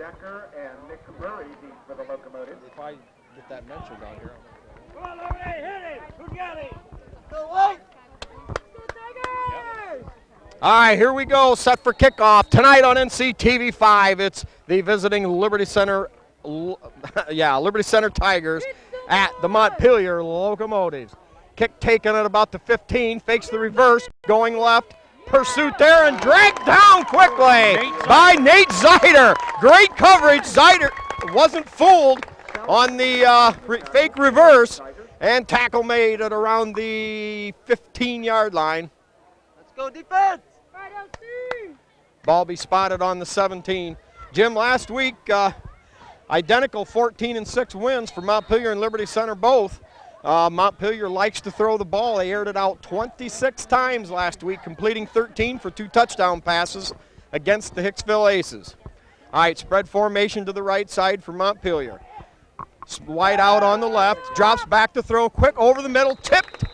Decker and Nick Murray deep for the Locomotives. If I get that mentioned on here. Come on, over there, hit it! Who got it? Go White! All right, here we go, set for kickoff. Tonight on NCTV 5, it's the visiting Liberty Center, Liberty Center Tigers at the Montpelier Locomotives. Kick taken at about the 15, fakes the reverse, going left. Pursuit there and dragged down quickly by Nate Zeider. Great coverage. Zeider wasn't fooled on the fake reverse, and tackle made at around the 15-yard line. Let's go defense! Ball be spotted on the 17. Jim, last week, identical 14-6 wins for Montpelier and Liberty Center both. Montpelier likes to throw the ball. They aired it out 26 times last week, completing 13 for 2 touchdown passes against the Hicksville Aces. All right, spread formation to the right side for Montpelier. Wide out on the left, drops back to throw, quick over the middle, tipped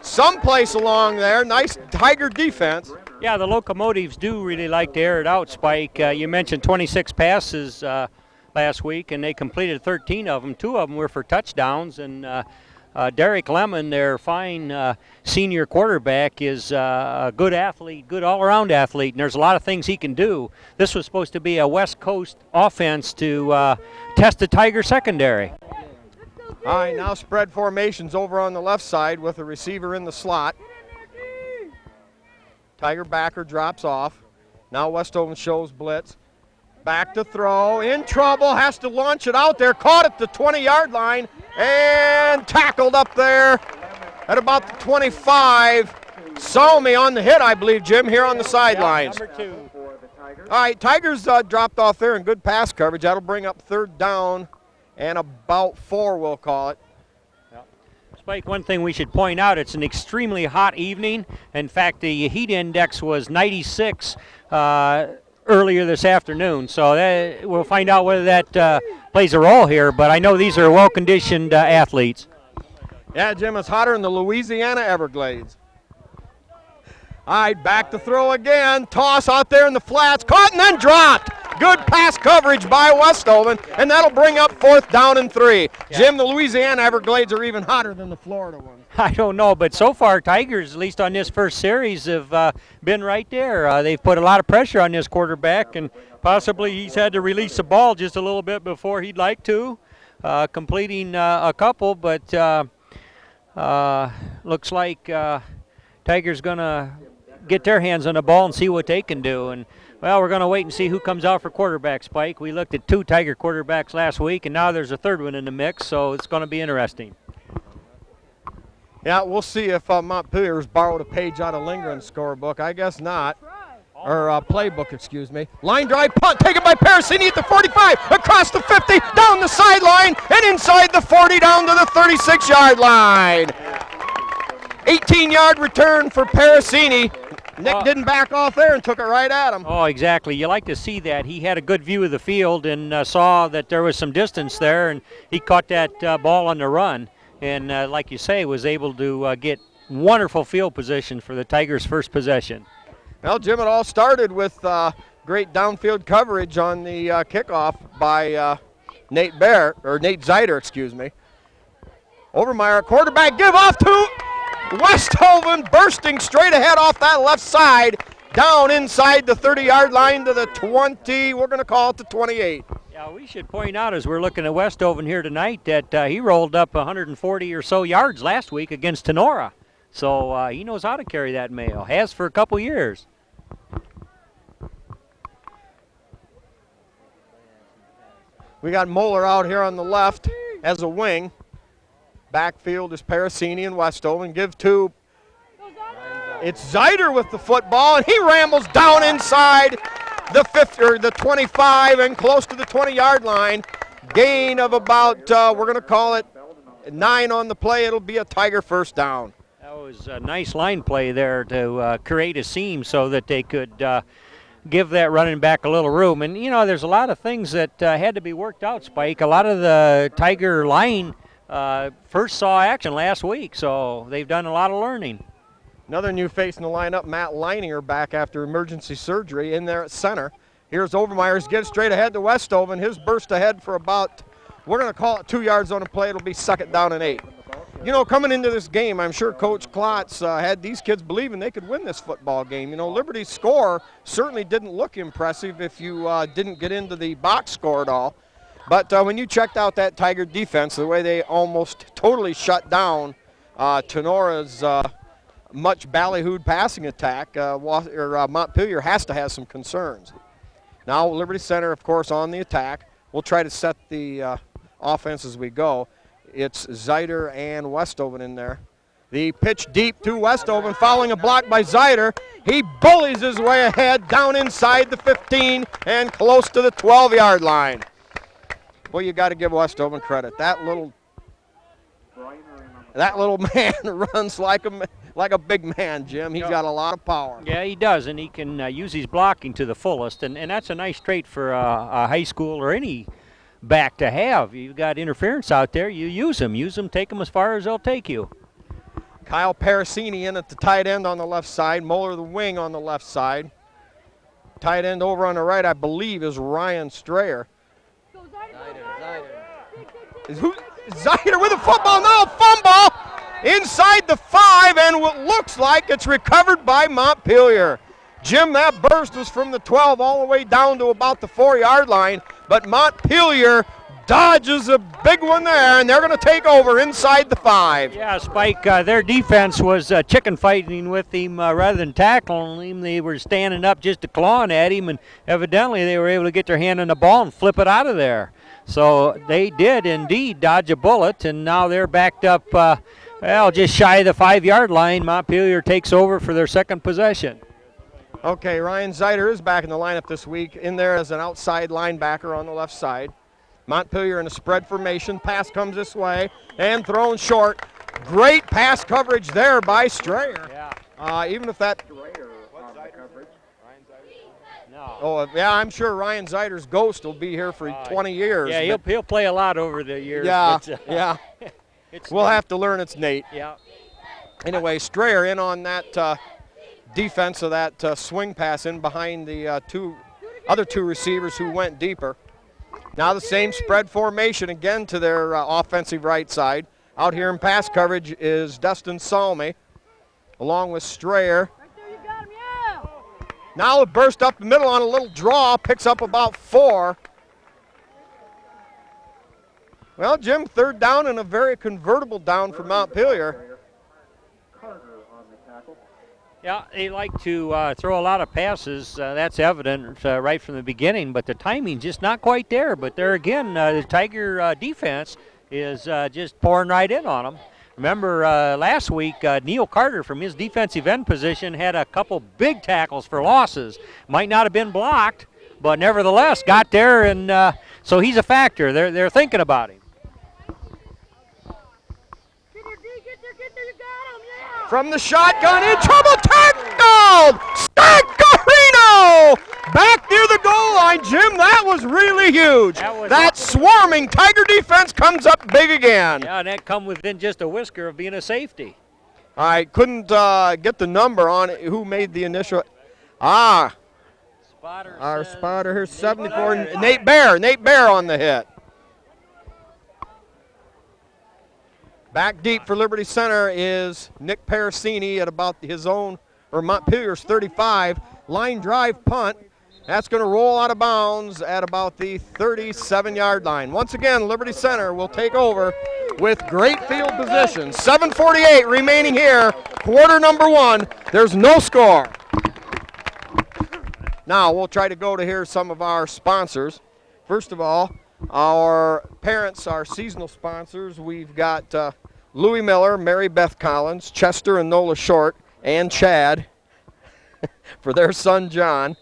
someplace along there. Nice Tiger defense. Yeah, the Locomotives do really like to air it out, Spike. You mentioned 26 passes last week, and they completed 13 of them. 2 of them were for touchdowns, and Derek Lemon, their fine senior quarterback, is a good athlete, good all-around athlete, and there's a lot of things he can do. This was supposed to be a West Coast offense to test the Tiger secondary. All right, now spread formations over on the left side with a receiver in the slot. Tiger backer drops off. Now Westover shows blitz. Back to throw, in trouble, has to launch it out there, caught at the 20-yard line, and tackled up there at about the 25. Salmi on the hit, I believe, Jim, here on the sidelines. Number 2. All right, Tigers dropped off there in good pass coverage. That'll bring up 3rd down and about 4, we'll call it. Spike, one thing we should point out, it's an extremely hot evening. In fact, the heat index was 96 earlier this afternoon, so we'll find out whether that plays a role here, but I know these are well-conditioned athletes. Yeah, Jim, it's hotter in the Louisiana Everglades. All right, back to throw again. Toss out there in the flats, caught and then dropped. Good pass coverage by Westover, and that'll bring up 4th down and 3. Yeah. Jim, the Louisiana Everglades are even hotter than the Florida ones. I don't know, but so far Tigers, at least on this first series, have been right there. They've put a lot of pressure on this quarterback, and possibly he's had to release the ball just a little bit before he'd like to, completing a couple, but looks like Tigers going to get their hands on the ball and see what they can do. And well, we're going to wait and see who comes out for quarterback, Spike. We looked at 2 Tiger quarterbacks last week, and now there's a 3rd one in the mix, so it's going to be interesting. Yeah, we'll see if Montpelier's borrowed a page out of Lindgren's scorebook. I guess not. Or playbook, excuse me. Line drive punt taken by Parasini at the 45, across the 50, down the sideline, and inside the 40, down to the 36-yard line. 18-yard return for Parasini. Nick didn't back off there and took it right at him. Oh, exactly. You like to see that. He had a good view of the field and saw that there was some distance there, and he caught that ball on the run. And like you say, was able to get wonderful field position for the Tigers' first possession. Well, Jim, it all started with great downfield coverage on the kickoff by Nate Zeider, excuse me. Overmeyer, quarterback, give off to Westhoven, bursting straight ahead off that left side, down inside the 30-yard line to the 20, we're going to call it the 28. Yeah, we should point out as we're looking at Westhoven here tonight that he rolled up 140 or so yards last week against Tenora. So he knows how to carry that mail, has for a couple years. We got Moeller out here on the left as a wing. Backfield is Parasini and Westover. Give to, it's Zeider with the football, and he rambles down inside the 50 or the 25 and close to the 20-yard line. Gain of about, we're going to call it 9 on the play. It'll be a Tiger 1st down. That was a nice line play there to create a seam so that they could give that running back a little room. And, you know, there's a lot of things that had to be worked out, Spike. A lot of the Tiger line first saw action last week, so they've done a lot of learning. Another new face in the lineup, Matt Leininger, back after emergency surgery in there at center. Here's Overmeyer's gives straight ahead to Westoven. His burst ahead for about, we're going to call it 2 yards on the play. It'll be second down and 8. You know, coming into this game, I'm sure Coach Klotz had these kids believing they could win this football game. You know, Liberty's score certainly didn't look impressive if you didn't get into the box score at all. But when you checked out that Tiger defense, the way they almost totally shut down Tenora's much ballyhooed passing attack, Montpelier has to have some concerns. Now Liberty Center, of course, on the attack. We'll try to set the offense as we go. It's Zeider and Westoven in there. The pitch deep to Westoven, following a block by Zeider. He bullies his way ahead, down inside the 15 and close to the 12-yard line. Well, you got to give Westoven credit. That little man runs like a big man, Jim. He's got a lot of power. Yeah, he does, and he can use his blocking to the fullest, and that's a nice trait for a high school or any back to have. You've got interference out there, you use them, take them as far as they'll take you. Kyle Parasini in at the tight end on the left side, Moeller the wing on the left side. Tight end over on the right, I believe, is Ryan Strayer. Zeider with a football, now fumble inside the 5, and what looks like it's recovered by Montpelier. Jim, that burst was from the 12 all the way down to about the 4-yard line, but Montpelier dodges a big one there, and they're going to take over inside the 5. Yeah, Spike, their defense was chicken fighting with him rather than tackling him. They were standing up just to clawing at him, and evidently they were able to get their hand on the ball and flip it out of there. So they did indeed dodge a bullet, and now they're backed up, just shy of the 5-yard line. Montpelier takes over for their second possession. Okay, Ryan Zeider is back in the lineup this week, in there as an outside linebacker on the left side. Montpelier in a spread formation. Pass comes this way and thrown short. Great pass coverage there by Strayer. Yeah. Even if that. Strayer on the coverage. No. Oh, yeah, I'm sure Ryan Zeider's ghost will be here for 20 years. Yeah, he'll play a lot over the years. Yeah, but, yeah. We'll have to learn it's Nate. Yeah. Anyway, Strayer in on that defense of that swing pass in behind the other two receivers who went deeper. Now the same spread formation again to their offensive right side. Out here in pass coverage is Destin Salmi along with Strayer. Now it burst up the middle on a little draw, picks up about 4. Well, Jim, third down and a very convertible down for Montpelier. Carter on the tackle. Yeah, they like to throw a lot of passes. That's evident right from the beginning, but the timing just not quite there. But there again, the Tiger defense is just pouring right in on them. Remember last week, Neil Carter from his defensive end position had a couple big tackles for losses. Might not have been blocked, but nevertheless got there, and so he's a factor. They're thinking about him. From the shotgun, in trouble, tackled! Staccarino! Back near the goal line, Jim, that was really huge. That swarming Tiger defense comes up big again. Yeah, and that come within just a whisker of being a safety. I couldn't get the number on it, who made the initial. Spotter Our spotter here, 74, Nate Bear on the hit. Back deep for Liberty Center is Nick Parasini at about his own, or Montpelier's 35. Line drive punt. That's going to roll out of bounds at about the 37-yard line. Once again, Liberty Center will take over with great field position. 7:48 remaining here, quarter number 1. There's no score. Now we'll try to go to hear some of our sponsors. First of all, our parents, our seasonal sponsors, we've got Louis Miller, Mary Beth Collins, Chester and Nola Short, and Chad for their son John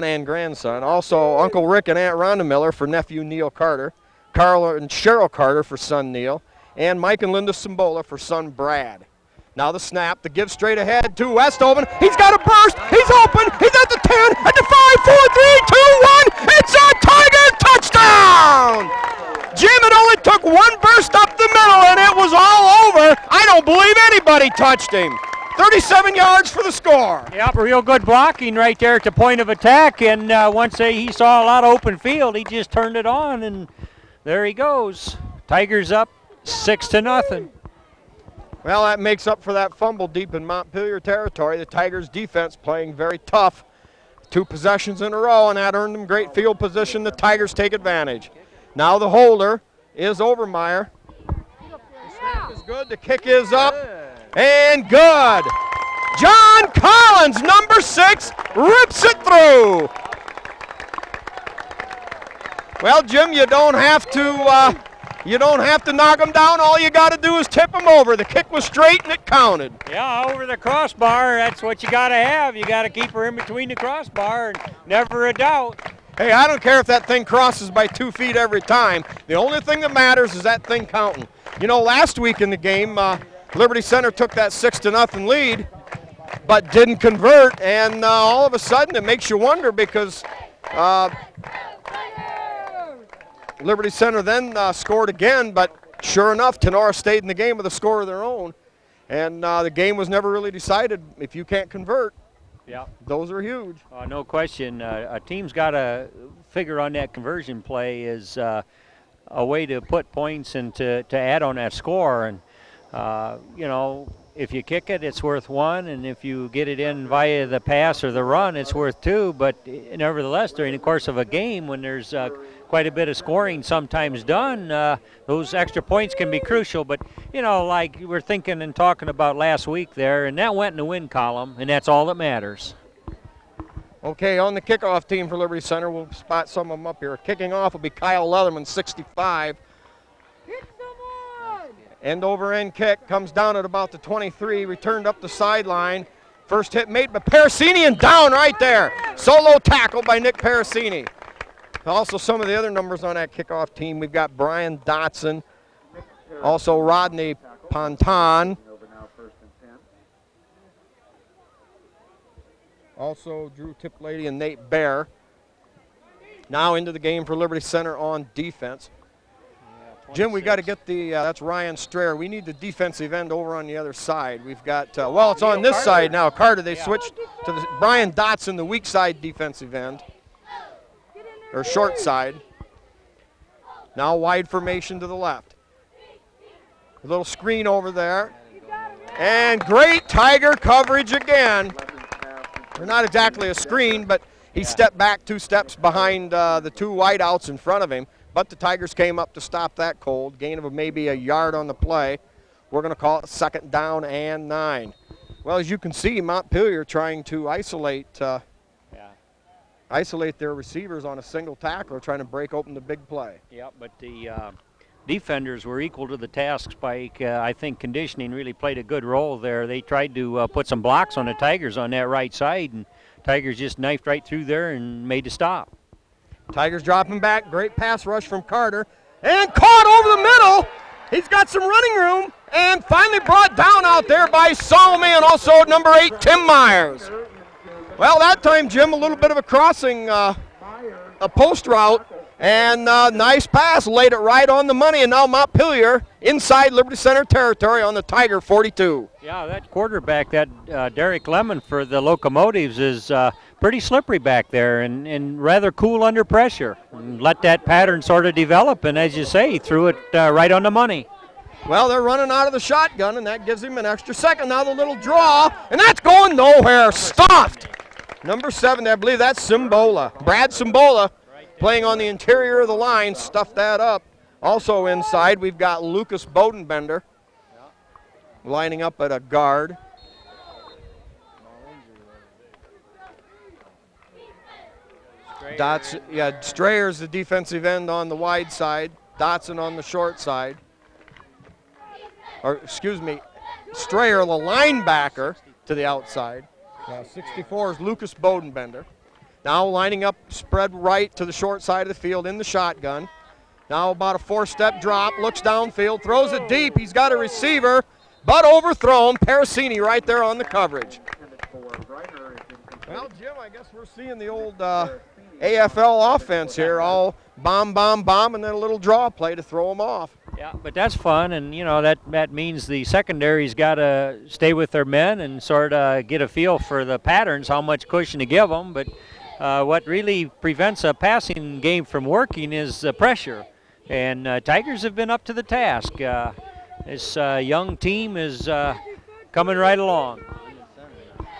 and grandson. Also Uncle Rick and Aunt Rhonda Miller for nephew Neil Carter, Carl and Cheryl Carter for son Neil, and Mike and Linda Simbola for son Brad. Now the snap, the give straight ahead to Westoven. He's got a burst. He's open. He's at the 10, at the 5, 4, 3, 2, 1. It's a Tiger touchdown! Jim, it only took one burst up the middle, and it was all over. I don't believe anybody touched him. 37 yards for the score. Yep, real good blocking right there at the point of attack, and once he saw a lot of open field, he just turned it on, and there he goes. Tigers up 6-0. Well, that makes up for that fumble deep in Montpelier territory. The Tigers defense playing very tough. 2 possessions in a row, and that earned them great field position. The Tigers take advantage. Now the holder is Overmeyer. The snap is good. The kick is up and good. John Collins, number 6, rips it through. Well, Jim, you don't have to knock them down. All you got to do is tip them over. The kick was straight and it counted. Yeah, over the crossbar. That's what you got to have. You got to keep her in between the crossbar, and never a doubt. Hey, I don't care if that thing crosses by 2 feet every time. The only thing that matters is that thing counting. You know, last week in the game, Liberty Center took that 6-0 lead, but didn't convert, and all of a sudden it makes you wonder because Liberty Center then scored again, but sure enough, Tenora stayed in the game with a score of their own, and the game was never really decided. If you can't convert, yeah, those are huge. No question. A team's got to figure on that conversion play is a way to put points and to add on that score. And, you know, if you kick it, it's worth 1, and if you get it in via the pass or the run, it's worth 2. But nevertheless, during the course of a game, when there's quite a bit of scoring sometimes done, those extra points can be crucial. But, you know, like we were thinking and talking about last week there, and that went in the win column, and that's all that matters. Okay, on the kickoff team for Liberty Center, we'll spot some of them up here. Kicking off will be Kyle Leatherman, 65. End over end kick comes down at about the 23, returned up the sideline. First hit made by Parasini and down right there. Solo tackle by Nick Parasini. Also some of the other numbers on that kickoff team. We've got Brian Dotson, also Rodney Ponton. Also Drew Tiplady and Nate Bear. Now into the game for Liberty Center on defense. Jim, we got to get the, that's Ryan Strayer. We need the defensive end over on the other side. We've got, well, it's on this side now. Carter, they switched to the, Brian Dotson, the weak side defensive end, or short side. Now wide formation to the left. A little screen over there. And great Tiger coverage again. They're not exactly a screen, but he stepped back 2 steps behind the 2 wideouts in front of him. But the Tigers came up to stop that cold. Gain of maybe a yard on the play. We're going to call it 2nd down and 9. Well, as you can see, Montpelier trying to isolate their receivers on a single tackle, trying to break open the big play. Yeah, but the defenders were equal to the task, Spike. I think conditioning really played a good role there. They tried to put some blocks on the Tigers on that right side, and Tigers just knifed right through there and made a stop. Tigers dropping back. Great pass rush from Carter. And caught over the middle. He's got some running room. And finally brought down out there by Salome and also number 8, Tim Myers. Well, that time, Jim, a little bit of a crossing, a post route. And nice pass. Laid it right on the money. And now Montpelier inside Liberty Center territory on the Tiger 42. Yeah, that quarterback, that Derek Lemon for the Locomotives is pretty slippery back there and rather cool under pressure. And let that pattern sort of develop, and as you say, he threw it right on the money. Well, they're running out of the shotgun, and that gives him an extra second. Now the little draw, and that's going nowhere. Stuffed. Number 7, I believe that's Simbola. Brad Simbola playing on the interior of the line, stuffed that up. Also inside, we've got Lucas Bodenbender lining up at a guard. Strayer's the defensive end on the wide side. Dotson on the short side. Or, excuse me, Strayer, the linebacker, to the outside. 64 is Lucas Bodenbender. Now lining up, spread right to the short side of the field in the shotgun. Now about a 4-step drop, looks downfield, throws it deep. He's got a receiver, but overthrown. Parasini right there on the coverage. Well, Jim, I guess we're seeing the old AFL offense here, all bomb, bomb, bomb, and then a little draw play to throw them off. Yeah, but that's fun, and you know that means the secondary's got to stay with their men and sort of get a feel for the patterns, how much cushion to give them. But what really prevents a passing game from working is pressure, and Tigers have been up to the task. This young team is coming right along.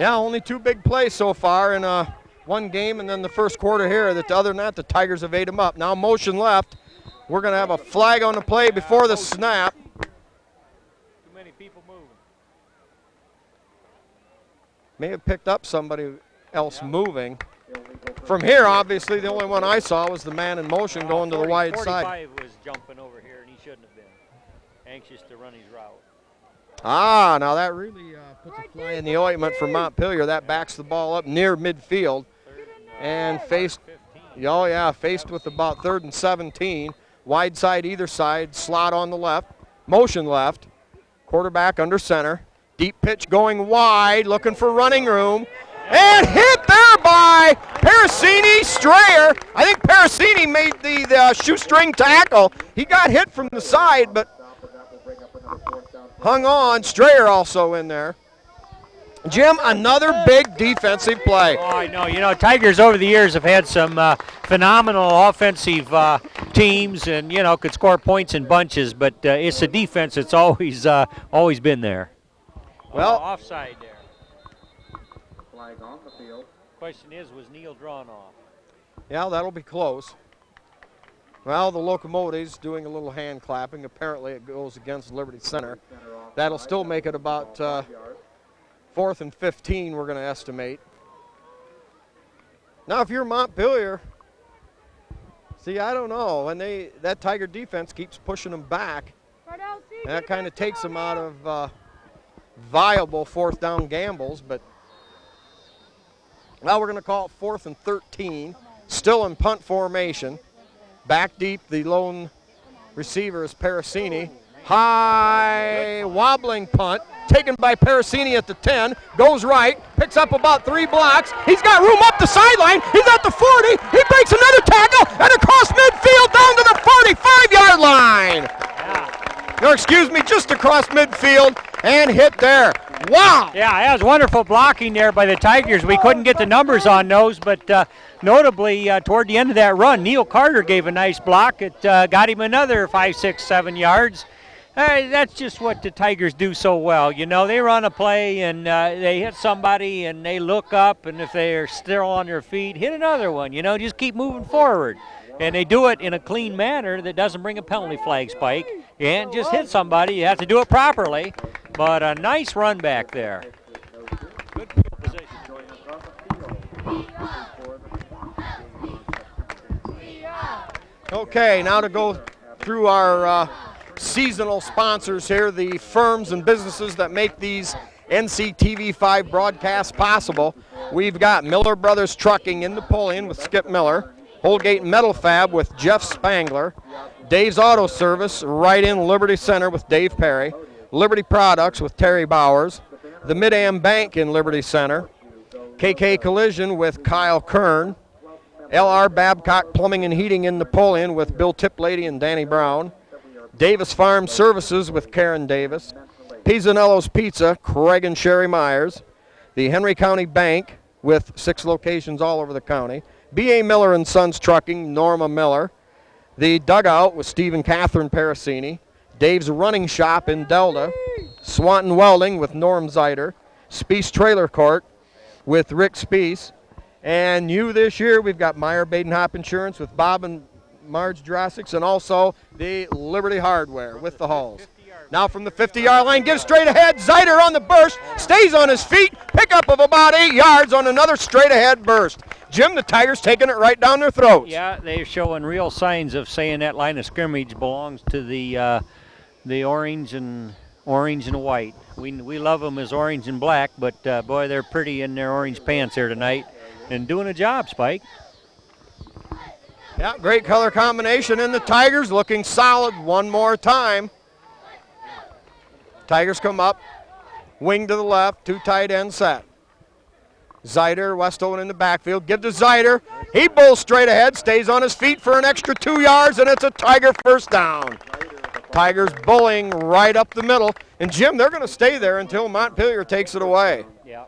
Yeah, only 2 big plays so far in one game, and then the first quarter here. Other than that, the Tigers have ate them up. Now motion left. We're going to have a flag on the play before the snap. Too many people moving. May have picked up somebody else moving. From here, obviously, the only one I saw was the man in motion going to the wide side. 45 was jumping over here, and he shouldn't have been. Anxious to run his route. Ah, now that really puts a fly in the ointment for Montpelier. That backs the ball up near midfield and faced with about 3rd and 17. Wide side either side, slot on the left, motion left, quarterback under center. Deep pitch going wide, looking for running room. And hit there by Parasini Strayer. I think Parasini made the shoestring tackle. He got hit from the side, but hung on. Strayer also in there. Jim, another big defensive play. Oh, I know. You know, Tigers over the years have had some phenomenal offensive teams, and you know could score points in bunches. But it's the defense that's always been there. Well, offside there. Flag on the field. Question is, was Neal drawn off? Yeah, that'll be close. Well, the Locomotives doing a little hand clapping. Apparently, it goes against Liberty Center. That'll still make it about 4th and 15, we're going to estimate. Now, if you're Montpelier, see, I don't know. And that Tiger defense keeps pushing them back. And that kind of takes them out of viable 4th down gambles. But now we're going to call it 4th and 13. Still in punt formation. Back deep, the lone receiver is Parasini. High wobbling punt. Taken by Parasini at the 10, goes right, picks up about 3 blocks. He's got room up the sideline. He's at the 40. He breaks another tackle and across midfield down to the 45-yard line. Yeah. No, excuse me, just across midfield and hit there. Wow. Yeah, that was wonderful blocking there by the Tigers. We couldn't get the numbers on those, but notably toward the end of that run, Neil Carter gave a nice block. It got him another 5, 6, 7 yards. That's just what the Tigers do so well. You know, they run a play and they hit somebody and they look up, and if they're still on their feet, hit another one. You know, just keep moving forward. And they do it in a clean manner that doesn't bring a penalty flag, Spike. You can't just hit somebody. You have to do it properly. But a nice run back there. Good field position. Okay, now to go through our seasonal sponsors here, the firms and businesses that make these NCTV5 broadcasts possible. We've got Miller Brothers Trucking in Napoleon with Skip Miller, Holgate Metal Fab with Jeff Spangler, Dave's Auto Service right in Liberty Center with Dave Perry, Liberty Products with Terry Bowers, the Mid-Am Bank in Liberty Center, KK Collision with Kyle Kern, LR Babcock Plumbing and Heating in Napoleon with Bill Tiplady and Danny Brown, Davis Farm Services with Karen Davis, Pizzanello's Pizza, Craig and Sherry Myers, the Henry County Bank with 6 locations all over the county, B.A. Miller and Sons Trucking, Norma Miller, the Dugout with Steve and Catherine Parasini, Dave's Running Shop in Delta, Swanton Welding with Norm Zeiter, Speece Trailer Court with Rick Speece, and new this year we've got Meyer Badenhop Insurance with Bob and Marge Drossix, and also the Liberty Hardware with the Halls. Now from the 50-yard line, gives straight ahead. Zeiter on the burst, stays on his feet, pickup of about 8 yards on another straight ahead burst. Jim, the Tigers taking it right down their throats. Yeah, they're showing real signs of saying that line of scrimmage belongs to the orange and white. We love them as orange and black, but boy, they're pretty in their orange pants here tonight and doing a job, Spike. Yeah, great color combination, and the Tigers looking solid one more time. Tigers come up, wing to the left, 2 tight end set. Zeiter, Westover in the backfield, give to Zeiter. He bowls straight ahead, stays on his feet for an extra 2 yards, and it's a Tiger first down. Tigers bowling right up the middle. And, Jim, they're going to stay there until Montpelier takes it away. Yeah.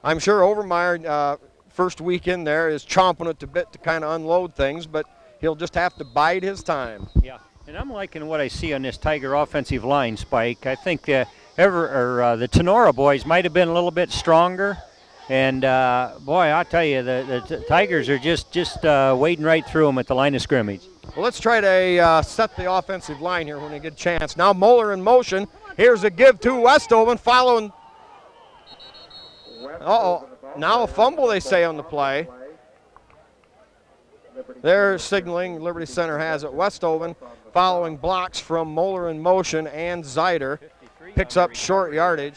I'm sure Overmeyer, first week in there, is chomping at the bit to kind of unload things, but he'll just have to bide his time. Yeah, and I'm liking what I see on this Tiger offensive line, Spike. I think the Tenora boys might have been a little bit stronger. And, boy, I'll tell you, the Tigers are just wading right through them at the line of scrimmage. Well, let's try to set the offensive line here when they get a chance. Now Moeller in motion. Here's a give to Westoven following. Now a fumble, they say, on the play. They're signaling Liberty Center has it. Westoven following blocks from Moeller in motion and Zeider. Picks up short yardage.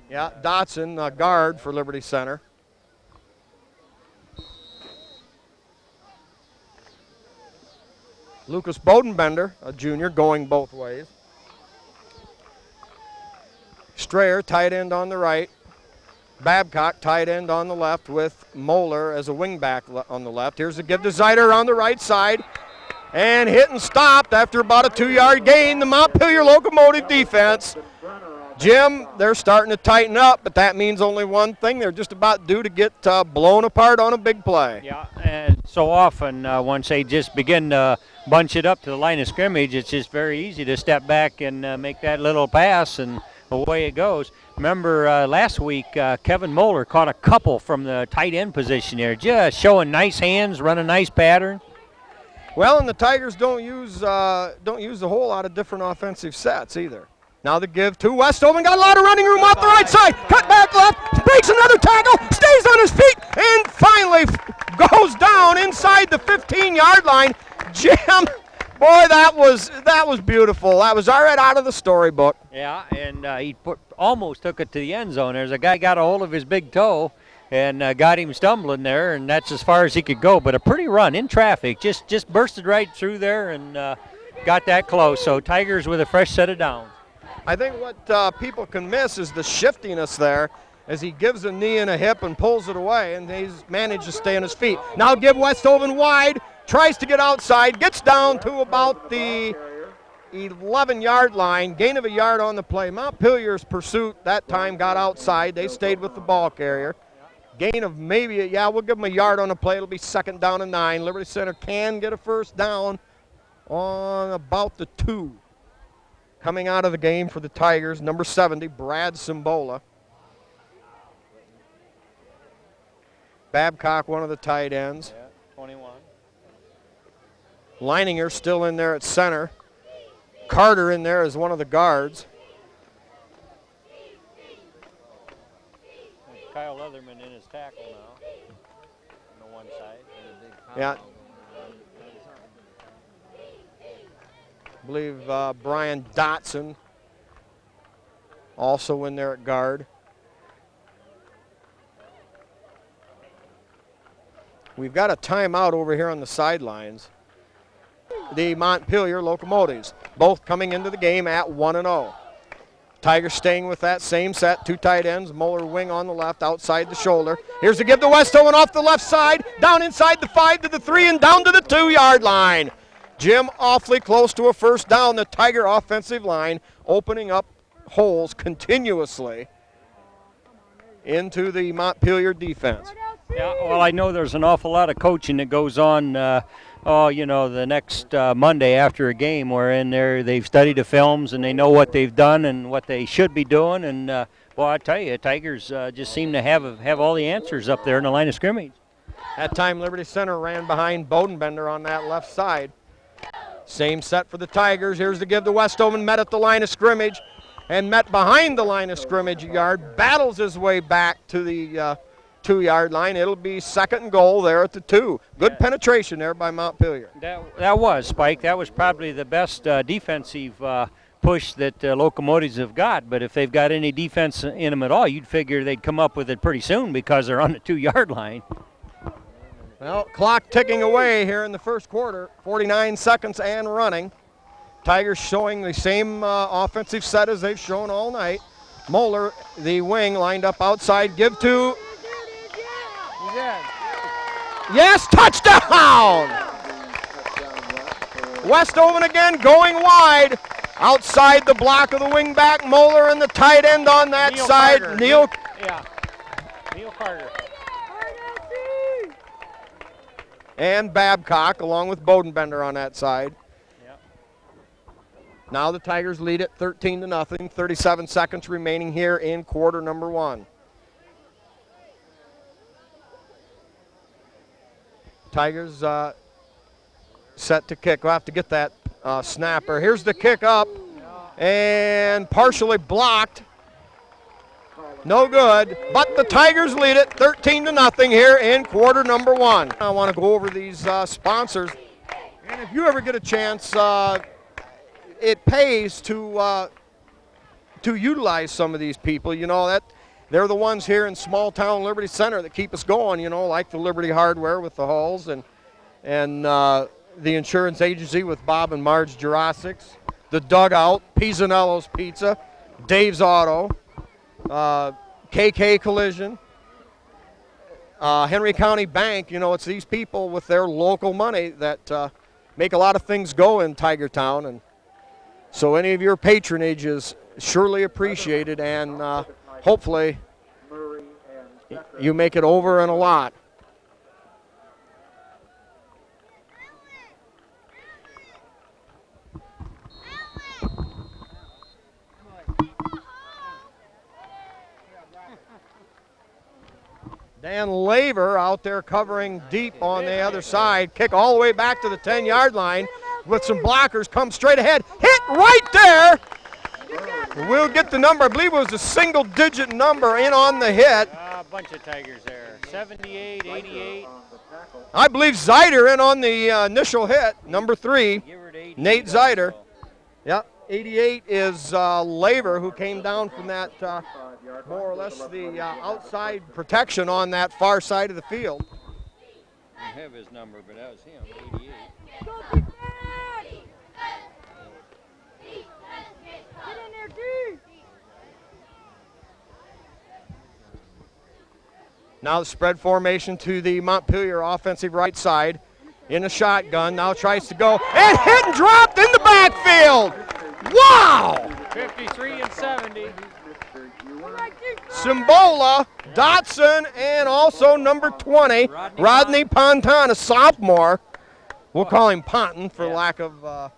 Yeah, Dotson, guard for Liberty Center. Lucas Bodenbender, a junior, going both ways. Strayer, tight end on the right. Babcock, tight end on the left with Moeller as a wingback on the left. Here's a give to Zeider on the right side. And hit and stopped after about a 2-yard gain. The Montpelier Locomotive defense. Jim, they're starting to tighten up, but that means only one thing. They're just about due to get blown apart on a big play. Yeah, and so often once they just begin to bunch it up to the line of scrimmage, it's just very easy to step back and make that little pass, and away it goes. Remember last week, Kevin Moeller caught a couple from the tight end position there, just showing nice hands, running a nice pattern. Well, and the Tigers don't use a whole lot of different offensive sets either. Now the give to Westoven, got a lot of running room off the right side, cut back left, breaks another tackle, stays on his feet, and finally goes down inside the 15-yard line. Jim, boy, that was beautiful. That was right out of the storybook. Yeah, and he almost took it to the end zone. There's a guy got a hold of his big toe and got him stumbling there, and that's as far as he could go. But a pretty run in traffic, just bursted right through there and got that close. So Tigers with a fresh set of downs. I think what people can miss is the shiftiness there as he gives a knee and a hip and pulls it away, and he's managed to stay on his feet. Now give Westoven wide, tries to get outside, gets down to about the 11-yard line, gain of a yard on the play. Montpelier's pursuit that time got outside. They stayed with the ball carrier. Gain of maybe, we'll give them a yard on the play. It'll be 2nd down and 9. Liberty Center can get a first down on about the 2. Coming out of the game for the Tigers, number 70, Brad Cimbola. Babcock, one of the tight ends. Yeah, 21. Leininger still in there at center. Carter in there as one of the guards. Kyle Leatherman in his tackle now on the one side. Yeah. I believe Brian Dotson also in there at guard. We've got a timeout over here on the sidelines. The Montpelier Locomotives, both coming into the game at 1-0. Tigers staying with that same set, 2 tight ends, Moeller wing on the left, outside the shoulder. Here's a give to Westoven off the left side, down inside the 5 to the 3 and down to the 2-yard line. Jim awfully close to a first down. The Tiger offensive line opening up holes continuously into the Montpelier defense. Yeah, well, I know there's an awful lot of coaching that goes on, the next Monday after a game wherein they've studied the films and they know what they've done and what they should be doing. And, well, I tell you, Tigers just seem to have all the answers up there in the line of scrimmage. That time Liberty Center ran behind Bodenbender on that left side. Same set for the Tigers. Here's the give to Westoven, met at the line of scrimmage and met behind the line of scrimmage a yard, battles his way back to the 2-yard line. It'll be 2nd and goal there at the 2. Good penetration there by Montpelier. That was, Spike. That was probably the best defensive push that Locomotives have got. But if they've got any defense in them at all, you'd figure they'd come up with it pretty soon because they're on the 2-yard line. Well, clock ticking away here in the first quarter, 49 seconds and running. Tigers showing the same offensive set as they've shown all night. Moeller, the wing, lined up outside. Give to Yes, touchdown! Westoven again going wide. Outside the block of the wingback, Moeller and the tight end on that Neil side. Carter. Neil Carter. And Babcock along with Bodenbender on that side. Yep. Now the Tigers lead it 13-0. 37 seconds remaining here in quarter number 1. Tigers set to kick. We'll have to get that snapper. Here's the kick up and partially blocked. No good, but the Tigers lead it 13-0 here in quarter number 1. I want to go over these sponsors. And if you ever get a chance, it pays to utilize some of these people. You know, that they're the ones here in small town Liberty Center that keep us going, you know, like the Liberty Hardware with the Halls and the insurance agency with Bob and Marge Jurassics, the Dugout, Pisanello's Pizza, Dave's Auto, KK Collision, Henry County Bank. You know, it's these people with their local money that make a lot of things go in Tigertown, and so any of your patronage is surely appreciated, and hopefully you make it over and a lot. Dan Laver out there covering deep on the other side. Kick all the way back to the 10-yard line with some blockers. Come straight ahead. Hit right there. We'll get the number. I believe it was a single-digit number in on the hit. A bunch of Tigers there. 78, 88. I believe Zeider in on the initial hit, number 3, Nate Zeider. Yep, 88 is Laver, who came down from that more or less the outside protection on that far side of the field. I have his number, but that was him, 88. Now the spread formation to the Montpelier offensive right side in a shotgun. Now tries to go and hit and dropped in the backfield. Wow! 53 and 70. Simbola, Dotson, and also number 20, Rodney Ponton, a sophomore. We'll call him Ponton for lack of...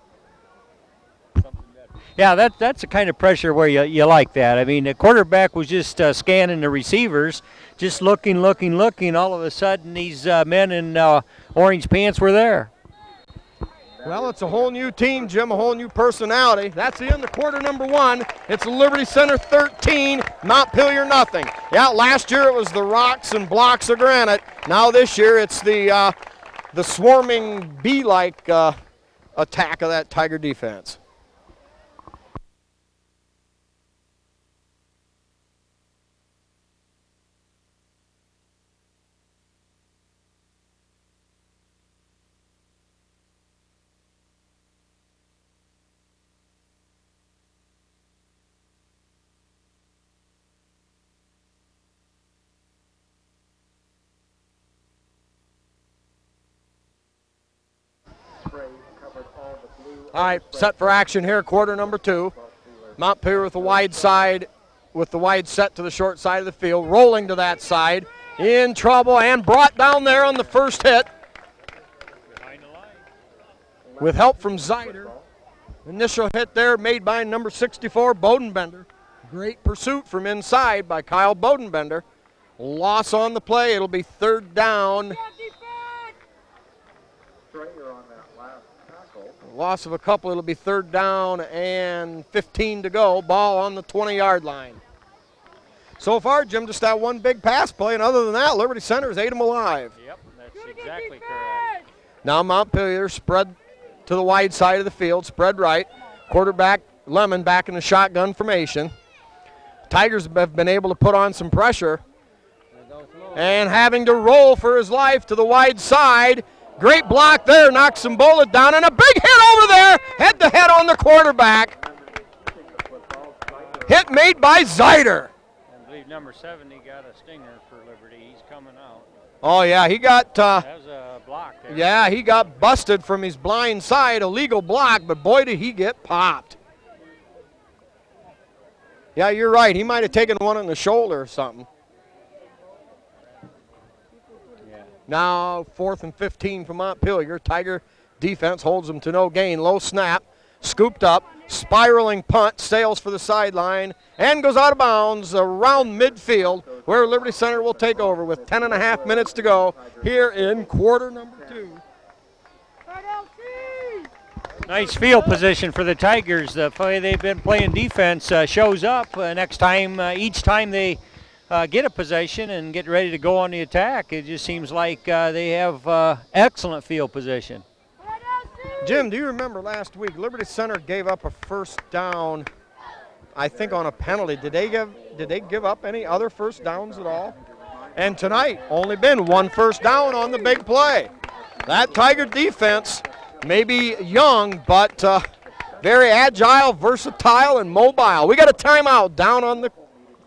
Yeah, that's the kind of pressure where you like that. I mean, the quarterback was just scanning the receivers, just looking. All of a sudden, these men in orange pants were there. Well, it's a whole new team, Jim, a whole new personality. That's the end of quarter number 1. It's Liberty Center 13, Montpelier nothing. Yeah, last year it was the rocks and blocks of granite. Now this year it's the swarming bee-like attack of that Tiger defense. All right, set for action here, quarter number 2. Montpelier with the wide side, with the wide set to the short side of the field, rolling to that side, in trouble and brought down there on the first hit. With help from Zeider. Initial hit there made by number 64, Bodenbender. Great pursuit from inside by Kyle Bodenbender. Loss on the play, it'll be third down. Loss of a couple, it'll be third down and 15 to go. Ball on the 20-yard line. So far, Jim, just that one big pass play, and other than that, Liberty Center has ate them alive. Yep, that's exactly correct. Now Montpelier spread to the wide side of the field, spread right. Quarterback Lemon back in the shotgun formation. Tigers have been able to put on some pressure and having to roll for his life to the wide side. Great block there, knocks Simbola down, and a big hit over there, head-to-head on the quarterback. Hit made by Zeider. I believe number 70 got a stinger for Liberty. He's coming out. Oh, yeah, he got, That was a block there. yeah, he got busted from his blind side, illegal block, but boy, did he get popped. Yeah, you're right. He might have taken one on the shoulder or something. Yeah. Now, 4th and 15 from Montpelier. Tiger defense holds them to no gain. Low snap, scooped up, spiraling punt, sails for the sideline, and goes out of bounds around midfield, where Liberty Center will take over with 10.5 minutes to go here in quarter number 2. Nice field position for the Tigers. The way they've been playing defense shows up next time. Each time they get a possession and get ready to go on the attack, it just seems like they have excellent field position. Jim, do you remember last week Liberty Center gave up a first down, I think on a penalty. Did they give up any other first downs at all? And tonight, only been one first down on the big play. That Tiger defense may be young, but very agile, versatile, and mobile. We got a timeout down on the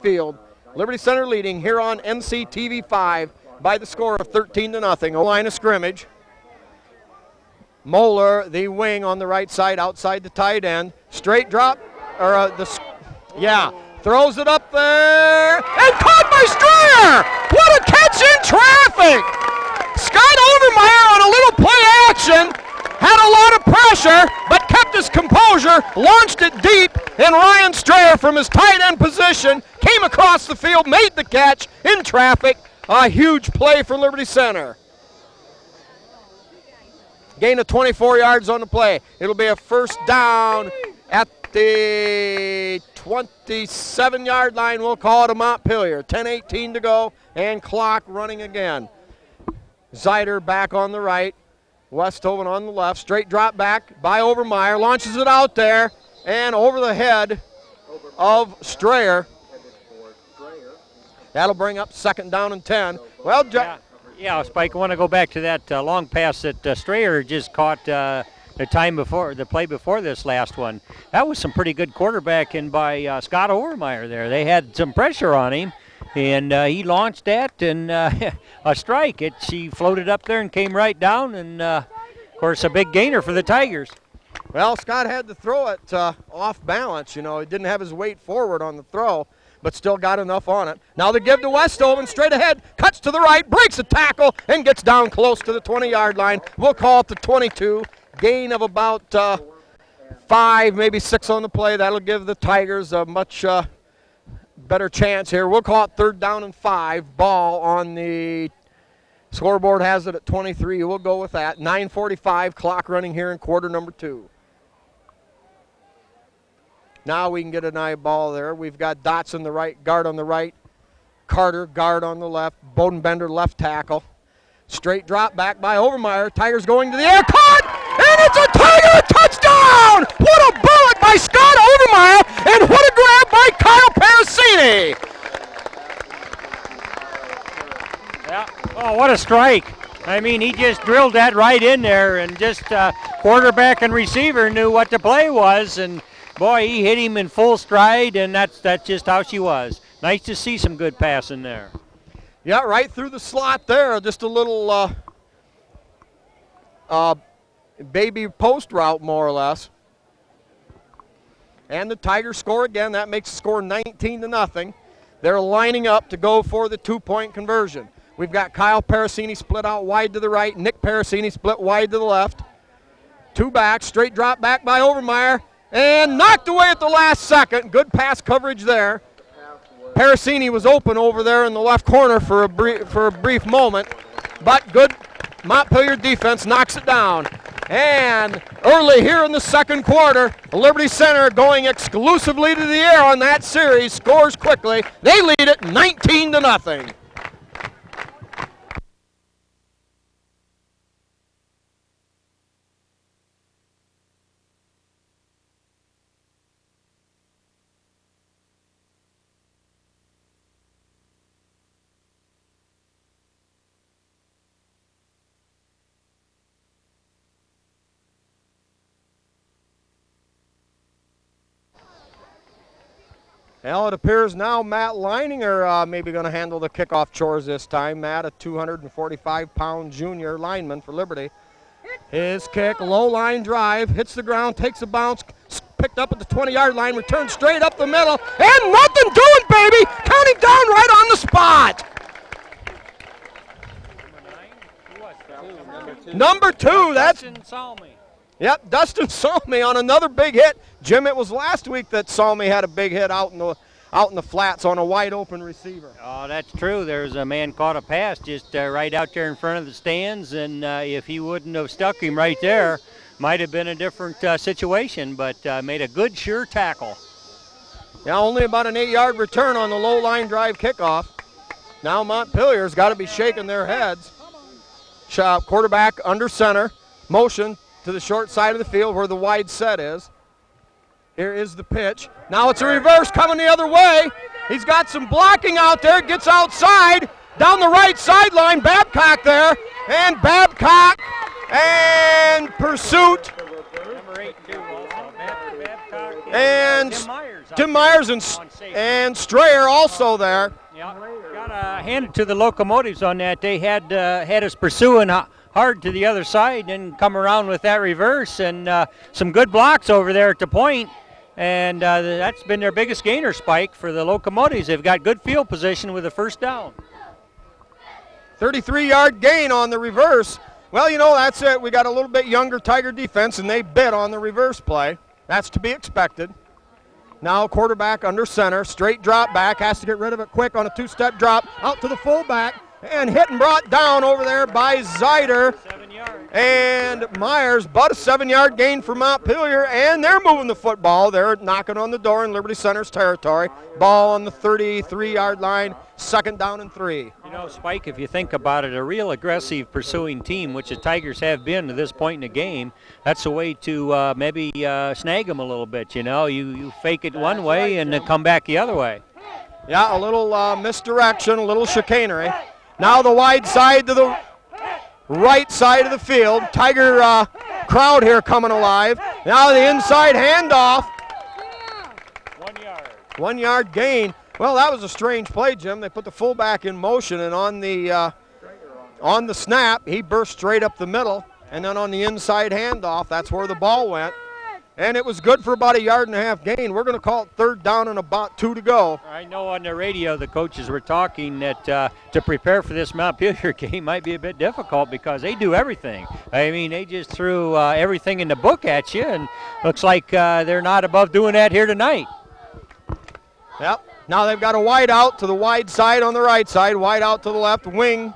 field. Liberty Center leading here on NCTV 5 by the score of 13-0. A line of scrimmage. Moeller, the wing on the right side, outside the tight end. Straight drop, or throws it up there, and caught by Strayer! What a catch in traffic! Scott Overmeyer on a little play action, had a lot of pressure, but kept his composure, launched it deep, and Ryan Strayer from his tight end position came across the field, made the catch in traffic. A huge play for Liberty Center. Gain of 24 yards on the play. It'll be a first down at the 27-yard line. We'll call it a Montpelier. 10:18 to go and clock running again. Zeider back on the right. Westhoven on the left. Straight drop back by Overmeyer. Launches it out there and over the head of Strayer. That'll bring up 2nd down and 10. Well, Yeah, Spike, I want to go back to that long pass that Strayer just caught the play before this last one. That was some pretty good quarterbacking by Scott Overmeyer there. They had some pressure on him, and he launched that, and a strike. She floated up there and came right down, and, of course, a big gainer for the Tigers. Well, Scott had to throw it off balance. You know, he didn't have his weight forward on the throw, but still got enough on it. Now the give to Westhoven, straight ahead, cuts to the right, breaks a tackle, and gets down close to the 20-yard line. We'll call it the 22. Gain of about 5, maybe 6 on the play. That'll give the Tigers a much better chance here. We'll call it 3rd down and 5. Ball on the scoreboard has it at 23. We'll go with that. 9:45, clock running here in quarter number 2. Now we can get an eye ball there. We've got Dotson, the right guard on the right. Carter, guard on the left. Bodenbender, left tackle. Straight drop back by Overmeyer. Tigers going to the air. Caught! And it's a Tiger touchdown! What a bullet by Scott Overmeyer! And what a grab by Kyle Parasini! Yeah. Oh, what a strike. I mean, he just drilled that right in there, and just quarterback and receiver knew what the play was, and boy, he hit him in full stride, and that's just how she was. Nice to see some good passing there. Yeah, right through the slot there. Just a little baby post route, more or less. And the Tigers score again. That makes the score 19-0. They're lining up to go for the 2-point conversion. We've got Kyle Parasini split out wide to the right. Nick Parasini split wide to the left. 2 back, straight drop back by Overmeyer. And knocked away at the last second. Good pass coverage there. Parasini was open over there in the left corner for a brief moment, but good Montpelier defense knocks it down. And early here in the second quarter, Liberty Center going exclusively to the air on that series, scores quickly. They lead it 19-0. Well, it appears now Matt Leininger maybe going to handle the kickoff chores this time. Matt, a 245-pound junior lineman for Liberty. His kick, low line drive, hits the ground, takes a bounce, picked up at the 20-yard line, returns straight up the middle, and nothing doing, baby! Counting down right on the spot! Number two, that's Dustin Salmi. Yep, Dustin Salmi on another big hit. Jim, it was last week that Salmi had a big hit out in the flats on a wide open receiver. Oh, that's true. There's a man caught a pass just right out there in front of the stands, and if he wouldn't have stuck him right there, might have been a different situation, but made a good, sure tackle. Yeah, only about an 8-yard return on the low line drive kickoff. Now Montpelier's got to be shaking their heads. Quarterback under center, motion to the short side of the field where the wide set is. Here is the pitch. Now it's a reverse coming the other way. He's got some blocking out there, gets outside, down the right sideline, Babcock there, and Babcock and pursuit. Number 8, too, also. Babcock And Tim Myers and Strayer also there. Yeah, got to hand it to the Locomotives on that. They had us pursuing hard to the other side and come around with that reverse, and some good blocks over there at the point. And that's been their biggest gainer, Spike, for the Locomotives. They've got good field position with a first down. 33-yard gain on the reverse. Well, you know, that's it. We got a little bit younger Tiger defense, and they bit on the reverse play. That's to be expected. Now quarterback under center, straight drop back, has to get rid of it quick on a 2-step drop, out to the fullback, and hit and brought down over there by Zeider. 7 yards. And Myers, but a 7-yard gain for Montpelier, and they're moving the football. They're knocking on the door in Liberty Center's territory. Ball on the 33-yard line, 2nd down and 3. You know, Spike, if you think about it, a real aggressive pursuing team, which the Tigers have been to this point in the game, that's a way to maybe snag them a little bit, you know. You fake it one way and then come back the other way. Yeah, a little misdirection, a little chicanery. Now the wide side to the right side of the field. Tiger crowd here coming alive. Now the inside handoff. 1 yard. 1-yard gain. Well, that was a strange play, Jim. They put the fullback in motion, and on the snap, he burst straight up the middle, and then on the inside handoff, that's where the ball went. And it was good for about a 1.5 yard gain. We're going to call it 3rd down and about 2 to go. I know on the radio the coaches were talking that to prepare for this Montpelier game might be a bit difficult because they do everything. I mean, they just threw everything in the book at you, and looks like they're not above doing that here tonight. Yep. Now they've got a wide out to the wide side on the right side, wide out to the left, wing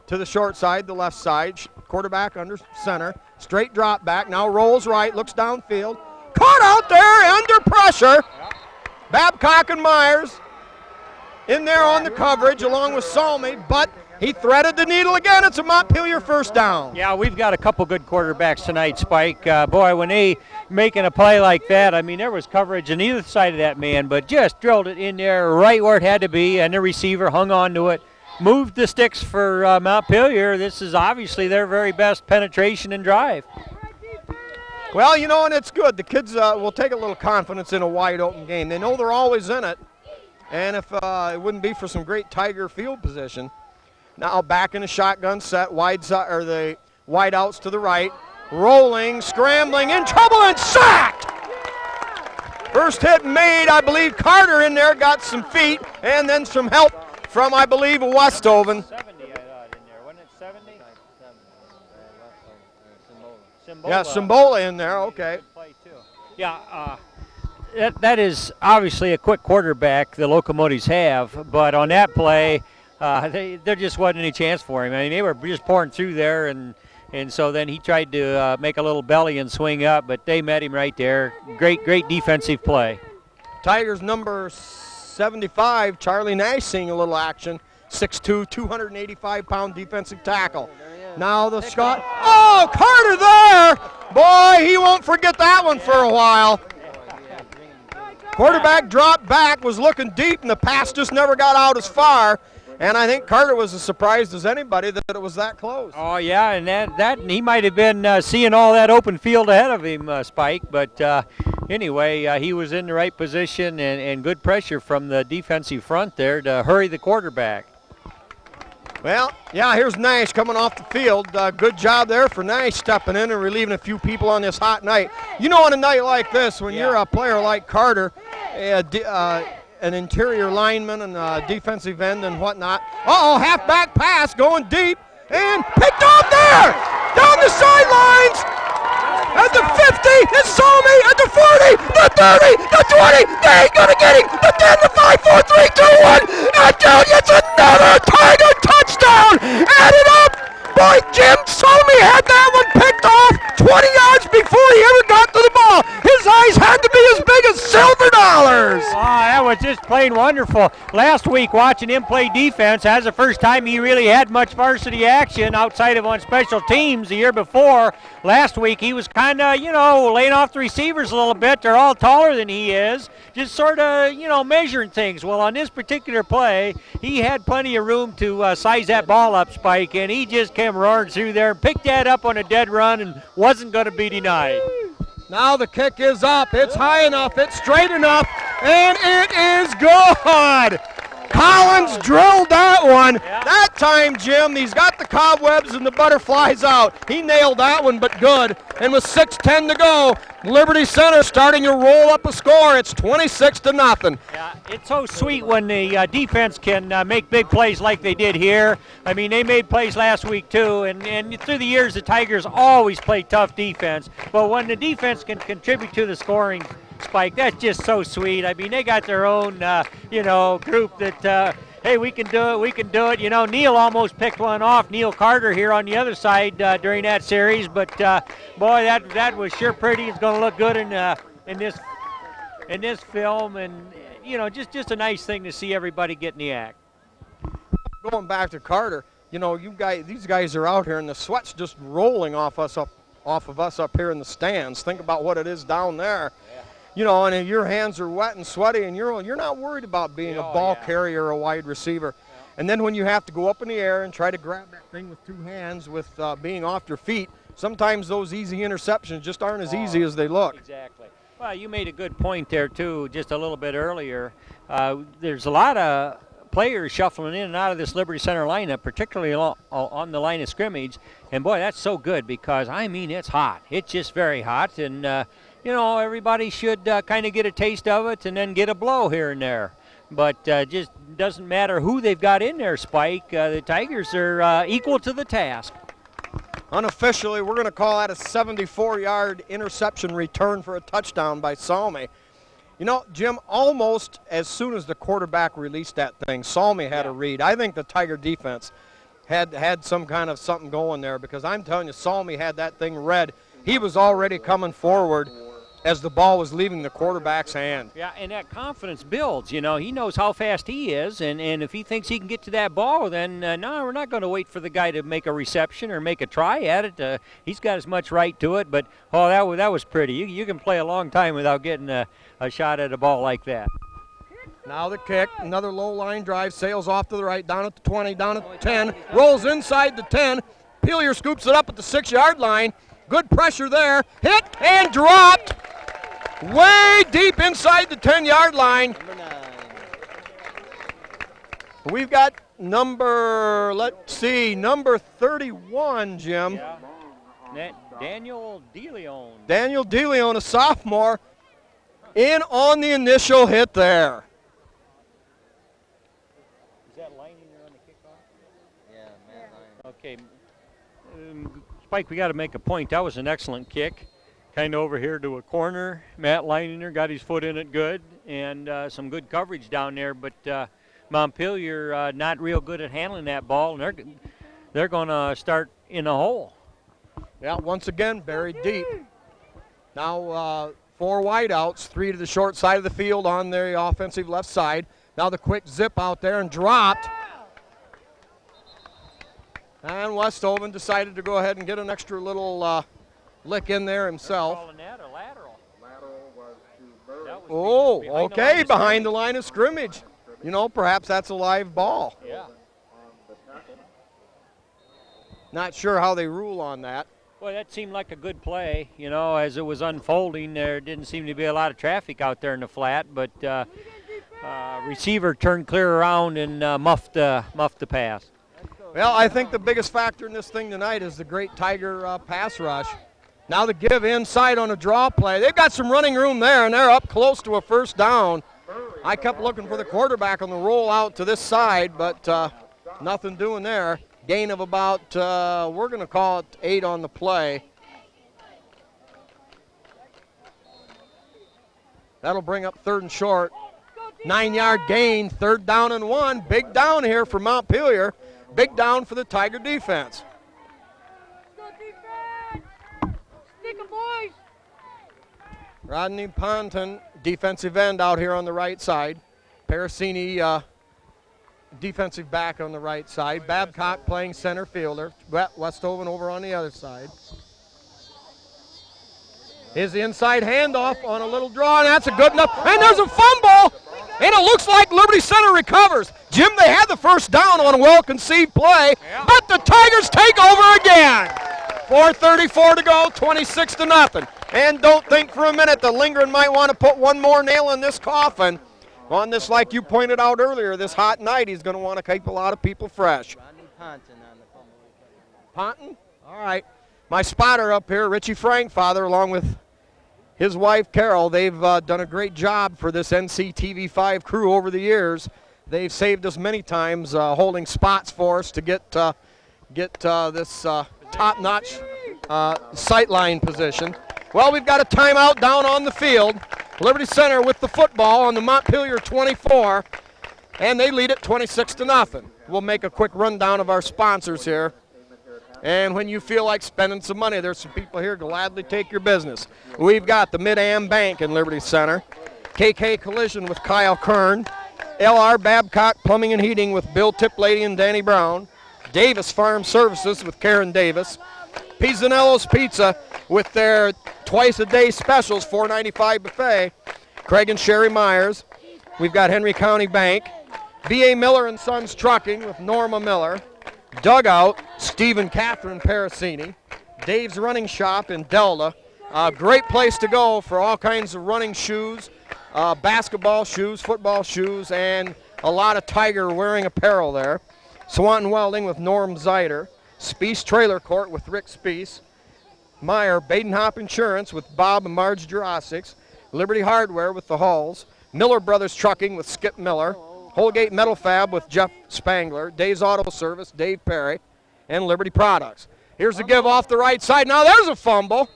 to the short side, the left side. Quarterback under center, straight drop back, now rolls right, looks downfield. Caught out there under pressure. Babcock and Myers in there on the coverage along with Salmi, but he threaded the needle again. It's a Montpelier first down. Yeah, we've got a couple good quarterbacks tonight, Spike. Boy, when they making a play like that, I mean, there was coverage on either side of that man, but just drilled it in there right where it had to be, and the receiver hung on to it. Moved the sticks for Montpelier. This is obviously their very best penetration and drive. Well, you know, and it's good. The kids will take a little confidence in a wide open game. They know they're always in it, and if it wouldn't be for some great Tiger field position. Now back in a shotgun set, the wide outs to the right, rolling, scrambling, in trouble, and sacked. First hit made, I believe Carter in there got some feet, and then some help from, I believe, Westhoven. 70, I thought, in there. Wasn't it 70? Simbola. Yeah, Simbola in there, okay. Play too. Yeah, that is obviously a quick quarterback the Locomotives have, but on that play, there just wasn't any chance for him. I mean, they were just pouring through there, and so then he tried to make a little belly and swing up, but they met him right there. Great Defensive play. Tigers number 75, Charlie Nash seeing a little action. 6'2", 285-pound defensive tackle. Now the Scott. Oh, Carter there! Boy, he won't forget that one for a while. Quarterback dropped back, was looking deep, and the pass just never got out as far. And I think Carter was as surprised as anybody that it was that close. Oh yeah, and that he might have been seeing all that open field ahead of him, Spike. But anyway, he was in the right position and good pressure from the defensive front there to hurry the quarterback. Well, yeah, here's Nash coming off the field. Good job there for Nash stepping in and relieving a few people on this hot night. You know, on a night like this, when you're a player like Carter, an interior lineman and defensive end and whatnot. Halfback pass going deep and picked off there! Down the sidelines! At the 50, it's Salmi at the 40, the 30, the 20, they ain't gonna get him! The 10, the 5, 4, 3, 2, 1, and down, it's another Tiger touchdown! Add it up! Boy, Jim Salmi had that one picked off 20 yards before he ever got to the ball. His eyes had to be as big as silver dollars. Oh, that was just plain wonderful. Last week, watching him play defense, that's the first time he really had much varsity action outside of on special teams. The year before, last week, he was kind of, laying off the receivers a little bit. They're all taller than he is, just sort of, measuring things. Well, on this particular play, he had plenty of room to size that ball up, Spike, and he just came roaring through there and picked that up on a dead run and wasn't going to be denied. Now the kick is up. It's high enough. It's straight enough. And it is good. Collins drilled that one. Yeah. That time, Jim, he's got the cobwebs and the butterflies out. He nailed that one, but good. And with 6:10 to go, Liberty Center starting to roll up a score. It's 26-0. Yeah, it's so sweet when the defense can make big plays like they did here. I mean, they made plays last week too, and through the years, the Tigers always play tough defense. But when the defense can contribute to the scoring, Spike, that's just so sweet. I mean, they got their own, group that, hey, we can do it. Neil almost picked one off, Neil Carter here on the other side during that series. But, boy, that was sure pretty. It's going to look good in this film. And, just a nice thing to see everybody get in the act. Going back to Carter, these guys are out here, and the sweat's just rolling off of us up here in the stands. Think about what it is down there. And your hands are wet and sweaty, and you're not worried about being a ball carrier or a wide receiver. Yeah. And then when you have to go up in the air and try to grab that thing with two hands with being off your feet, sometimes those easy interceptions just aren't as easy as they look. Exactly. Well, you made a good point there, too, just a little bit earlier. There's a lot of players shuffling in and out of this Liberty Center lineup, particularly on the line of scrimmage. And, boy, that's so good because, it's hot. It's just very hot. And, everybody should kind of get a taste of it and then get a blow here and there. But just doesn't matter who they've got in there, Spike. The Tigers are equal to the task. Unofficially, we're going to call that a 74-yard interception return for a touchdown by Salmi. Jim, almost as soon as the quarterback released that thing, Salmi had a read. I think the Tiger defense had some kind of something going there because I'm telling you, Salmi had that thing read. He was already coming forward as the ball was leaving the quarterback's hand. Yeah, and that confidence builds. He knows how fast he is, and if he thinks he can get to that ball, then no, we're not going to wait for the guy to make a reception or make a try at it. He's got as much right to it, but, that was pretty. You can play a long time without getting a shot at a ball like that. Now the kick, another low line drive, sails off to the right, down at the 20, down at the 10, rolls inside the 10. Pelier scoops it up at the 6-yard line. Good pressure there, hit and dropped way deep inside the 10-yard line. We've got number 31, Jim. Yeah. Daniel DeLeon. Daniel DeLeon, a sophomore, in on the initial hit there. Is that Leininger on the kickoff? Yeah, Matt Leininger. Okay. Spike, we got to make a point. That was an excellent kick. Kind of over here to a corner. Matt Leininger got his foot in it good, and some good coverage down there. But Montpelier not real good at handling that ball, and they're going to start in a hole. Yeah, once again, buried deep. Now 4 wideouts, 3 to the short side of the field on the offensive left side. Now the quick zip out there and dropped. And Westhoven decided to go ahead and get an extra little lick in there himself. Calling that a lateral. Lateral was to Burris. Oh, okay, behind the line of scrimmage. Perhaps that's a live ball. Yeah. Not sure how they rule on that. Well, that seemed like a good play. You know, as it was unfolding, there didn't seem to be a lot of traffic out there in the flat, but receiver turned clear around and muffed the pass. Well, I think the biggest factor in this thing tonight is the great Tiger pass rush. Now the give inside on a draw play. They've got some running room there, and they're up close to a first down. I kept looking for the quarterback on the roll out to this side, but nothing doing there. Gain of about, we're going to call it 8 on the play. That'll bring up 3rd and short. 9-yard gain, 3rd down and 1. Big down here for Montpelier. Big down for the Tiger defense. Rodney Ponton, defensive end out here on the right side. Parasini, defensive back on the right side. Babcock playing center fielder. Westhoven over on the other side. Here's the inside handoff on a little draw, and that's a good enough. And there's a fumble, and it looks like Liberty Center recovers. Jim, they had the first down on a well-conceived play, but the Tigers take over again. 4:34 to go, 26-0. And don't think for a minute that Lindgren might want to put one more nail in this coffin. On this, like you pointed out earlier, this hot night, he's going to want to keep a lot of people fresh. Ponton? All right. My spotter up here, Richie Frankfather, along with his wife, Carol, they've done a great job for this NCTV5 crew over the years. They've saved us many times holding spots for us to get this top-notch sightline position. Well, we've got a timeout down on the field. Liberty Center with the football on the Montpelier 24, and they lead it 26-0. We'll make a quick rundown of our sponsors here. And when you feel like spending some money, there's some people here gladly take your business. We've got the Mid-Am Bank in Liberty Center, KK Collision with Kyle Kern, LR Babcock Plumbing and Heating with Bill Tiplady and Danny Brown, Davis Farm Services with Karen Davis, Pizzanello's Pizza with their twice-a-day specials, $4.95 buffet, Craig and Sherry Myers. We've got Henry County Bank, B.A. Miller and Sons Trucking with Norma Miller, Dugout, Steve and Catherine Parasini, Dave's Running Shop in Delta. Great place to go for all kinds of running shoes, basketball shoes, football shoes, and a lot of Tiger wearing apparel there. Swanton Welding with Norm Zeider, Speece Trailer Court with Rick Speece, Meyer Badenhop Insurance with Bob and Marge Jurassics, Liberty Hardware with the Halls, Miller Brothers Trucking with Skip Miller, Holgate Metal Fab with Jeff Spangler, Dave's Auto Service, Dave Perry, and Liberty Products. Here's the give off the right side. Now there's a fumble.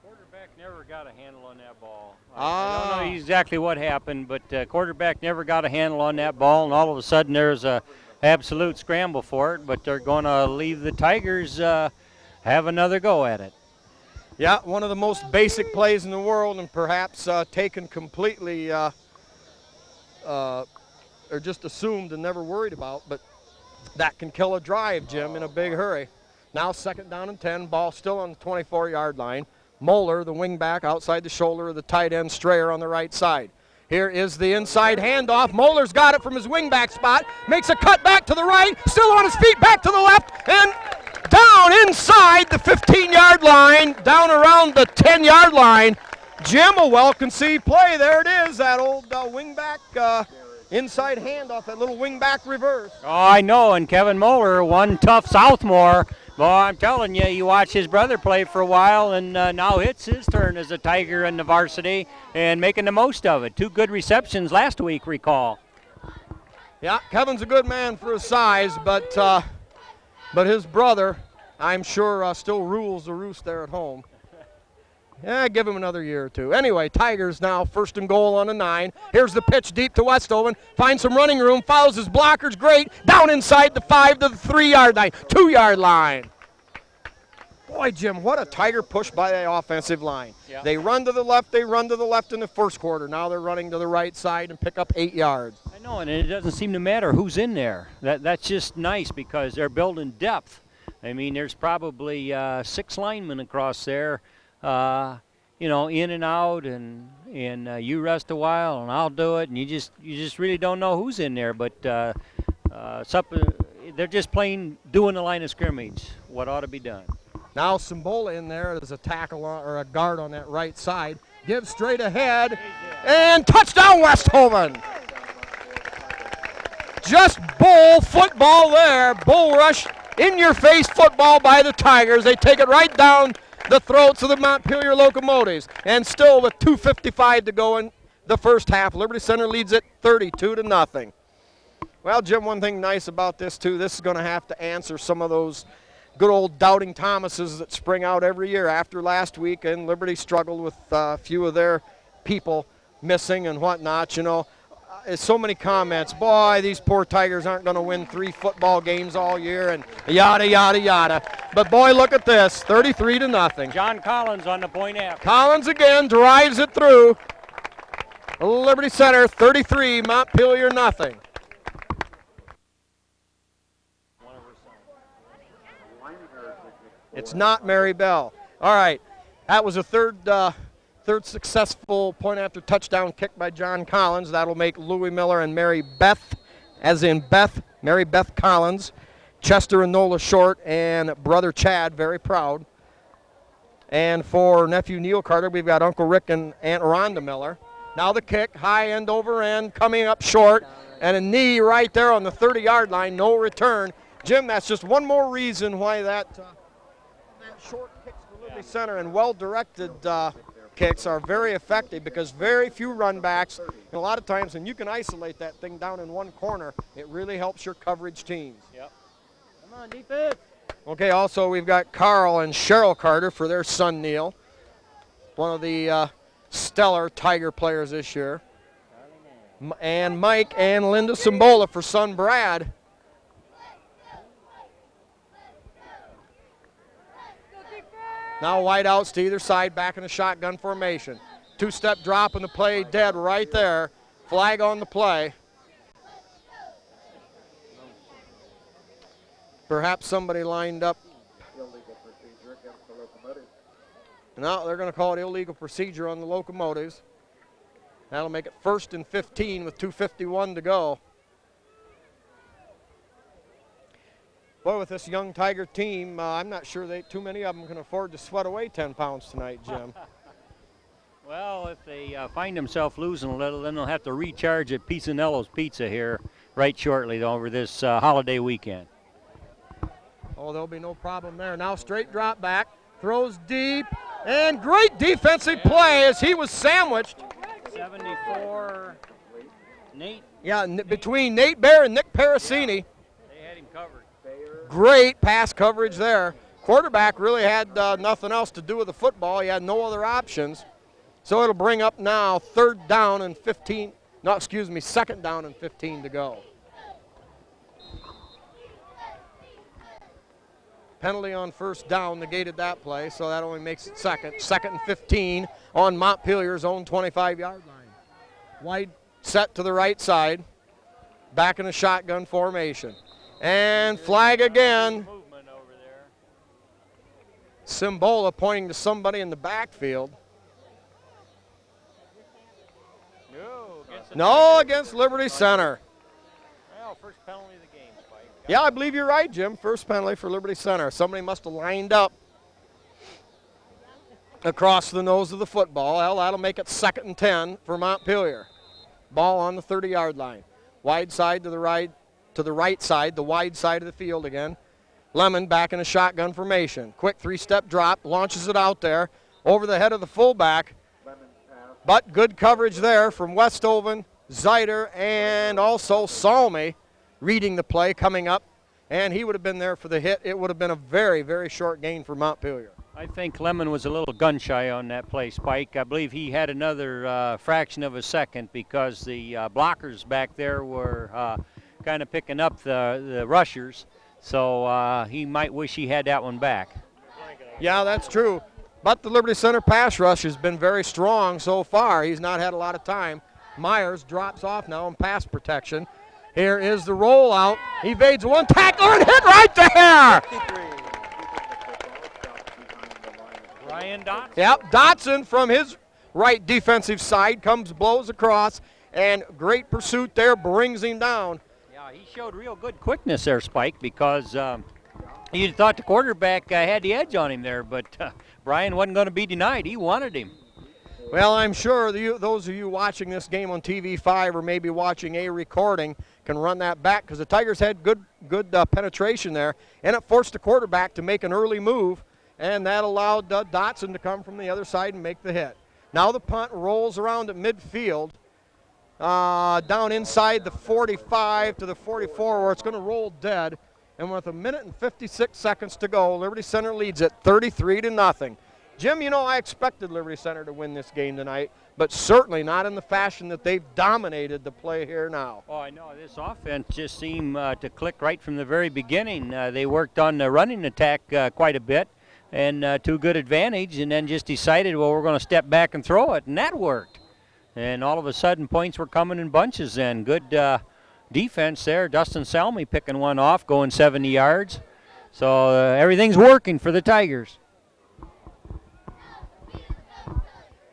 Quarterback never got a handle on that ball. I don't know exactly what happened, but quarterback never got a handle on that ball, and all of a sudden there's a absolute scramble for it, but they're going to leave the Tigers have another go at it. Yeah, one of the most basic plays in the world, and perhaps taken completely or just assumed and never worried about, but that can kill a drive, Jim, in a big hurry. Now 2nd down and 10, ball still on the 24-yard line. Moeller, the wingback, outside the shoulder of the tight end Strayer on the right side. Here is the inside handoff. Moeller's got it from his wingback spot, makes a cut back to the right, still on his feet, back to the left, and down inside the 15-yard line, down around the 10-yard line. Jim, a well-conceived play. There it is, that old wingback inside handoff, that little wingback reverse. Oh, I know, and Kevin Moeller, one tough sophomore. Boy, I'm telling you, you watch his brother play for a while, and now it's his turn as a Tiger in the varsity and making the most of it. 2 good receptions last week, recall. Yeah, Kevin's a good man for his size, but his brother, I'm sure, still rules the roost there at home. Yeah, give him another year or two. Anyway, Tigers now 1st and goal on a 9. Here's the pitch deep to Westhoven. Finds some running room, follows his blockers great. Down inside the 5 to the 3-yard line, 2-yard line. Boy, Jim, what a Tiger push by the offensive line. Yeah. They run to the left in the first quarter. Now they're running to the right side and pick up 8 yards. I know, and it doesn't seem to matter who's in there. That's just nice because they're building depth. I mean, there's probably 6 linemen across there. In and out, and you rest a while, and I'll do it, and you just really don't know who's in there. But they're just plain doing the line of scrimmage, what ought to be done. Now Simbola in there as a tackle or a guard on that right side. Gives straight ahead, and touchdown Westhoven. Just bull football there. Bull rush, in-your-face football by the Tigers. They take it right down the throats of the Montpelier Locomotives. And still with 2:55 to go in the first half, Liberty Center leads it 32-0. Well, Jim, one thing nice about this, too, this is going to have to answer some of those good old doubting Thomases that spring out every year. After last week, and Liberty struggled with a few of their people missing and whatnot, you know. So many comments, boy, these poor Tigers aren't going to win 3 football games all year, and yada, yada, yada. But, boy, look at this, 33-0. John Collins on the point after. Collins again drives it through. Liberty Center 33, Montpelier nothing. It's not Mary Bell. All right, that was a third successful point after touchdown kick by John Collins. That'll make Louie Miller and Mary Beth, as in Beth, Mary Beth Collins, Chester and Nola Short, and brother Chad very proud. And for nephew Neil Carter, we've got Uncle Rick and Aunt Rhonda Miller. Now the kick, high end over end, coming up short, and a knee right there on the 30-yard line, no return. Jim, that's just one more reason why that short kicks for Liberty Center and well-directed kicks are very effective, because very few run backs, and a lot of times when you can isolate that thing down in one corner, it really helps your coverage teams. Yep. Come on, defense. Okay, also we've got Carl and Cheryl Carter for their son Neil, one of the stellar Tiger players this year, and Mike and Linda Simbola for son Brad. Now wide outs to either side, back in a shotgun formation. 2-step drop in the play, dead right there. Flag on the play. Perhaps somebody lined up. Illegal procedure against the Locomotives. No, they're going to call it illegal procedure on the Locomotives. That'll make it 1st and 15 with 2:51 to go. Boy, with this young Tiger team, I'm not sure too many of them can afford to sweat away 10 pounds tonight, Jim. Well, if they find themselves losing a little, then they'll have to recharge at Pizzanello's Pizza here right shortly over this holiday weekend. Oh, there'll be no problem there. Now straight drop back, throws deep, and great defensive play as he was sandwiched. 74, Nate. Yeah, between Nate Bear and Nick Parasini. They had him covered. Great pass coverage there. Quarterback really had nothing else to do with the football. He had no other options. So it'll bring up now 2nd down and 15 to go. Penalty on 1st down negated that play, so that only makes it 2nd and 15 on Montpelier's own 25-yard line. Wide set to the right side, back in a shotgun formation. And flag again. Movement over there. Simbola pointing to somebody in the backfield. No, against Liberty Center. Well, first penalty of the game, Spike. Yeah, I believe you're right, Jim. First penalty for Liberty Center. Somebody must have lined up across the nose of the football. Well, that'll make it 2nd and 10 for Montpelier. Ball on the 30-yard line. Wide side to the right side, the wide side of the field again. Lemon back in a shotgun formation. Quick 3-step drop, launches it out there over the head of the fullback. But good coverage there from Westhoven, Zeiter, and also Salmi reading the play coming up. And he would have been there for the hit. It would have been a very, very short gain for Montpelier. I think Lemon was a little gun shy on that play, Spike. I believe he had another fraction of a second because the blockers back there were kind of picking up the rushers. So he might wish he had that one back. Yeah, that's true. But the Liberty Center pass rush has been very strong so far. He's not had a lot of time. Myers drops off now in pass protection. Here is the rollout. Evades one tackler and hit right there. Ryan Dotson. Yep, Dotson from his right defensive side blows across, and great pursuit there brings him down. Yeah, Yeah, he showed real good quickness there, Spike, because you'd thought the quarterback had the edge on him there, but Brian wasn't going to be denied. He wanted him. Well, I'm sure those of you watching this game on TV5 or maybe watching a recording can run that back because the Tigers had good penetration there, and it forced the quarterback to make an early move, and that allowed Dotson to come from the other side and make the hit. Now the punt rolls around at midfield, down inside the 45 to the 44 where it's going to roll dead, and with 1:56 seconds to go, Liberty Center leads it 33-0. Jim, you know, I expected Liberty Center to win this game tonight, but certainly not in the fashion that they've dominated the play here now. Oh, I know. This offense just seemed to click right from the very beginning. They worked on the running attack quite a bit and to good advantage, and then just decided, well, we're going to step back and throw it, and that worked. And all of a sudden, points were coming in bunches then. Good defense there. Dustin Salmi picking one off, going 70 yards. So everything's working for the Tigers.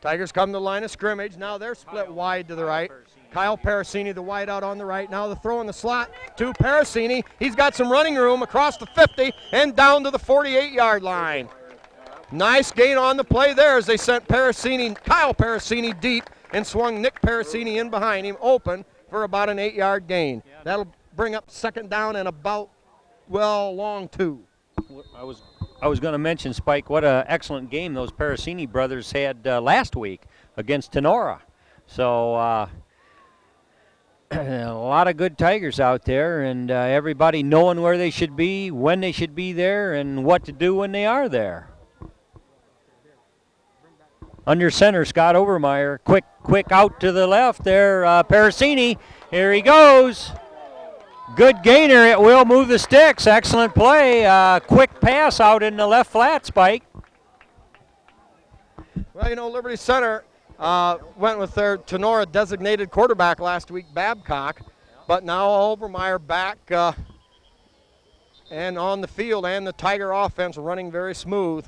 Tigers come to the line of scrimmage. Now they're split wide to the right. Kyle Parasini, the wide out on the right. Now the throw in the slot to Parasini. He's got some running room across the 50 and down to the 48-yard line. Nice gain on the play there as they sent Kyle Parasini deep and swung Nick Parasini in behind him open for about an 8-yard gain. That'll bring up second down and about, long two. I was going to mention, Spike, what an excellent game those Parasini brothers had last week against Tenora. So a lot of good Tigers out there, and everybody knowing where they should be, when they should be there, and what to do when they are there. Under center, Scott Overmeyer. Quick out to the left there. Parasini, here he goes. Good gainer. It will move the sticks. Excellent play. Quick pass out in the left flat, Spike. Well, you know, Liberty Center went with their Tenora designated quarterback last week, Babcock. But now Overmeyer back and on the field, and the Tiger offense running very smooth.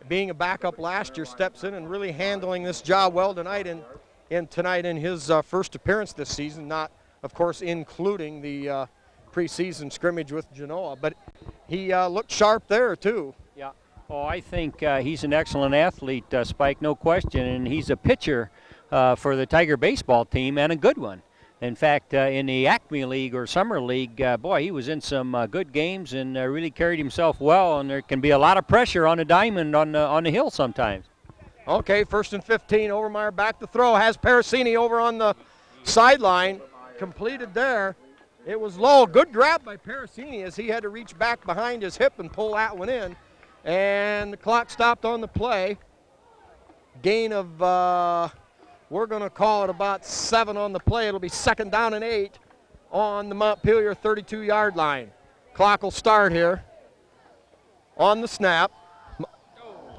Being a backup last year, steps in and really handling this job well tonight in his first appearance this season, not, of course, including the preseason scrimmage with Genoa. But he looked sharp there, too. Yeah. Oh, I think he's an excellent athlete, Spike, no question. And he's a pitcher for the Tiger baseball team, and a good one. In fact, in the Acme League or Summer League, he was in some good games and really carried himself well. And there can be a lot of pressure on a diamond on the hill sometimes. Okay, 1st and 15. Overmeyer back to throw. Has Parasini over on the sideline. Completed there. It was low. Good grab by Parasini as he had to reach back behind his hip and pull that one in. And the clock stopped on the play. Gain of, we're going to call it about 7 on the play. It'll be 2nd down and 8 on the Montpelier 32-yard line. Clock will start here on the snap.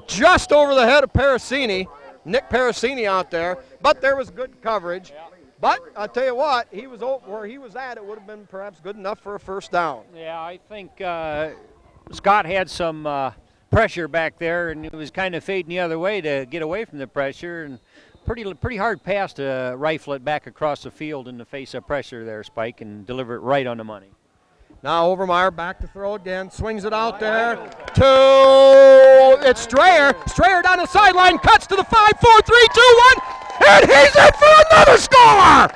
Just over the head of Parasini. Nick Parasini out there. But there was good coverage. But I'll tell you what, he was where he was at, it would have been perhaps good enough for a 1st down. Yeah, I think Scott had some pressure back there, and it was kind of fading the other way to get away from the pressure. And pretty hard pass to rifle it back across the field in the face of pressure there, Spike, and deliver it right on the money. Now Overmeyer back to throw again, swings it out there to, it's Strayer. Strayer down the sideline, cuts to the 5, 4, 3, 2, 1, and he's in for another score!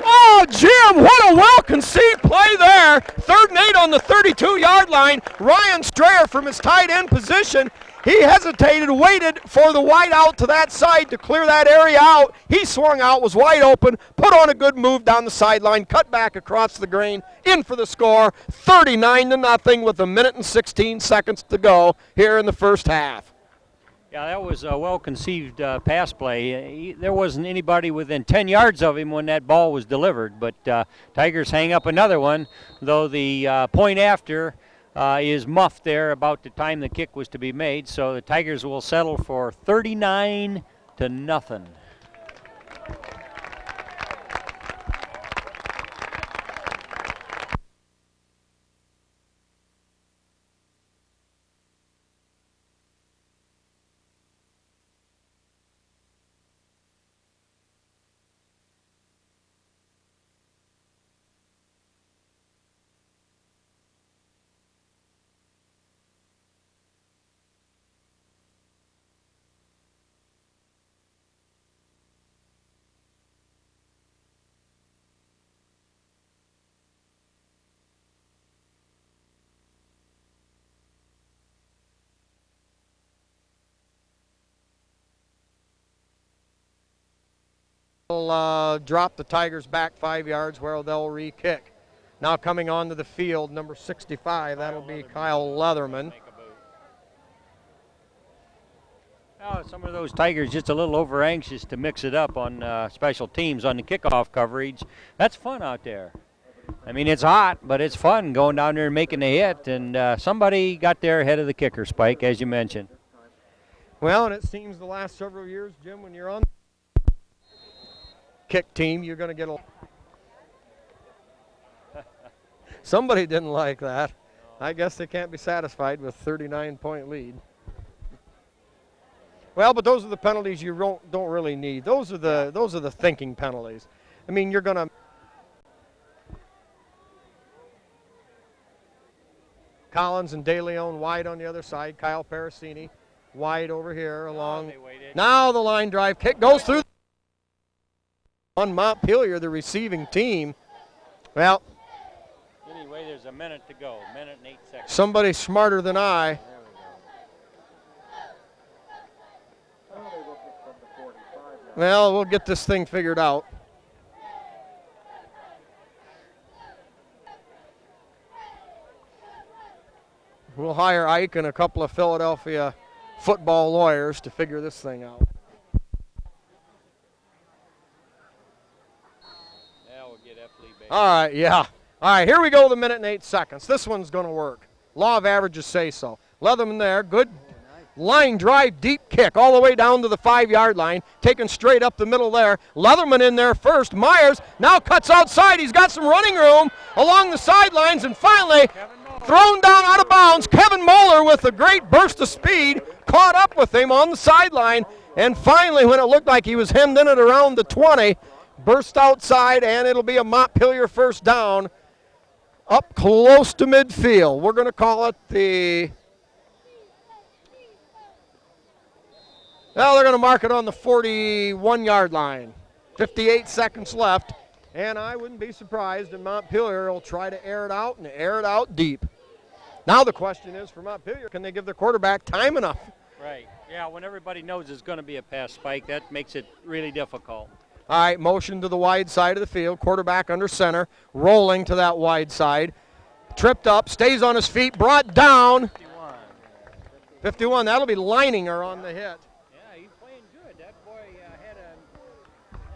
Oh, Jim, what a well-conceived play there. 3rd and 8 on the 32-yard line. Ryan Strayer from his tight end position. He hesitated, waited for the wide out to that side to clear that area out. He swung out, was wide open, put on a good move down the sideline, cut back across the grain, in for the score, 39-0 with 1:16 seconds to go here in the first half. Yeah, that was a well-conceived pass play. There wasn't anybody within 10 yards of him when that ball was delivered, but Tigers hang up another one, though the point after is muffed there about the time the kick was to be made, so the Tigers will settle for 39-0. Will drop the Tigers back 5 yards where they'll re-kick. Now coming onto the field, number 65, that'll be Kyle Leatherman. Oh, some of those Tigers just a little over anxious to mix it up on special teams on the kickoff coverage. That's fun out there. I mean, it's hot, but it's fun going down there and making a hit. And somebody got there ahead of the kicker, Spike, as you mentioned. Well, and it seems the last several years, Jim, when you're on the kick team, you're going to get a... Somebody didn't like that. I guess they can't be satisfied with 39-point lead. Well, but those are the penalties you don't really need. Those are the thinking penalties. I mean, you're going to... Collins and De Leon wide on the other side. Kyle Parasini wide over here along. Now the line drive kick goes through. On Montpelier, the receiving team. Well, anyway, there's a minute to go. Minute and 8 seconds. Somebody smarter than I. Well, we'll get this thing figured out. We'll hire Ike and a couple of Philadelphia football lawyers to figure this thing out. Yeah, we'll get F. Lee back. All right, yeah. All right, here we go, the minute and 8 seconds. This one's going to work. Law of averages say so. Leatherman there, good line drive, deep kick all the way down to the 5-yard line, taken straight up the middle there. Leatherman in there first. Myers now cuts outside. He's got some running room along the sidelines, and finally thrown down out of bounds. Kevin Moeller with a great burst of speed caught up with him on the sideline, and finally when it looked like he was hemmed in at around the 20, burst outside, and it'll be a Montpelier first down up close to midfield. We're going to call it the... Well, they're going to mark it on the 41-yard line. 58 seconds left, and I wouldn't be surprised if Montpelier will try to air it out and air it out deep. Now the question is for Montpelier, can they give their quarterback time enough? Right. Yeah, when everybody knows it's going to be a pass, Spike, that makes it really difficult. All right, motion to the wide side of the field. Quarterback under center, rolling to that wide side. Tripped up, stays on his feet, brought down. 51, that'll be Leininger on the hit.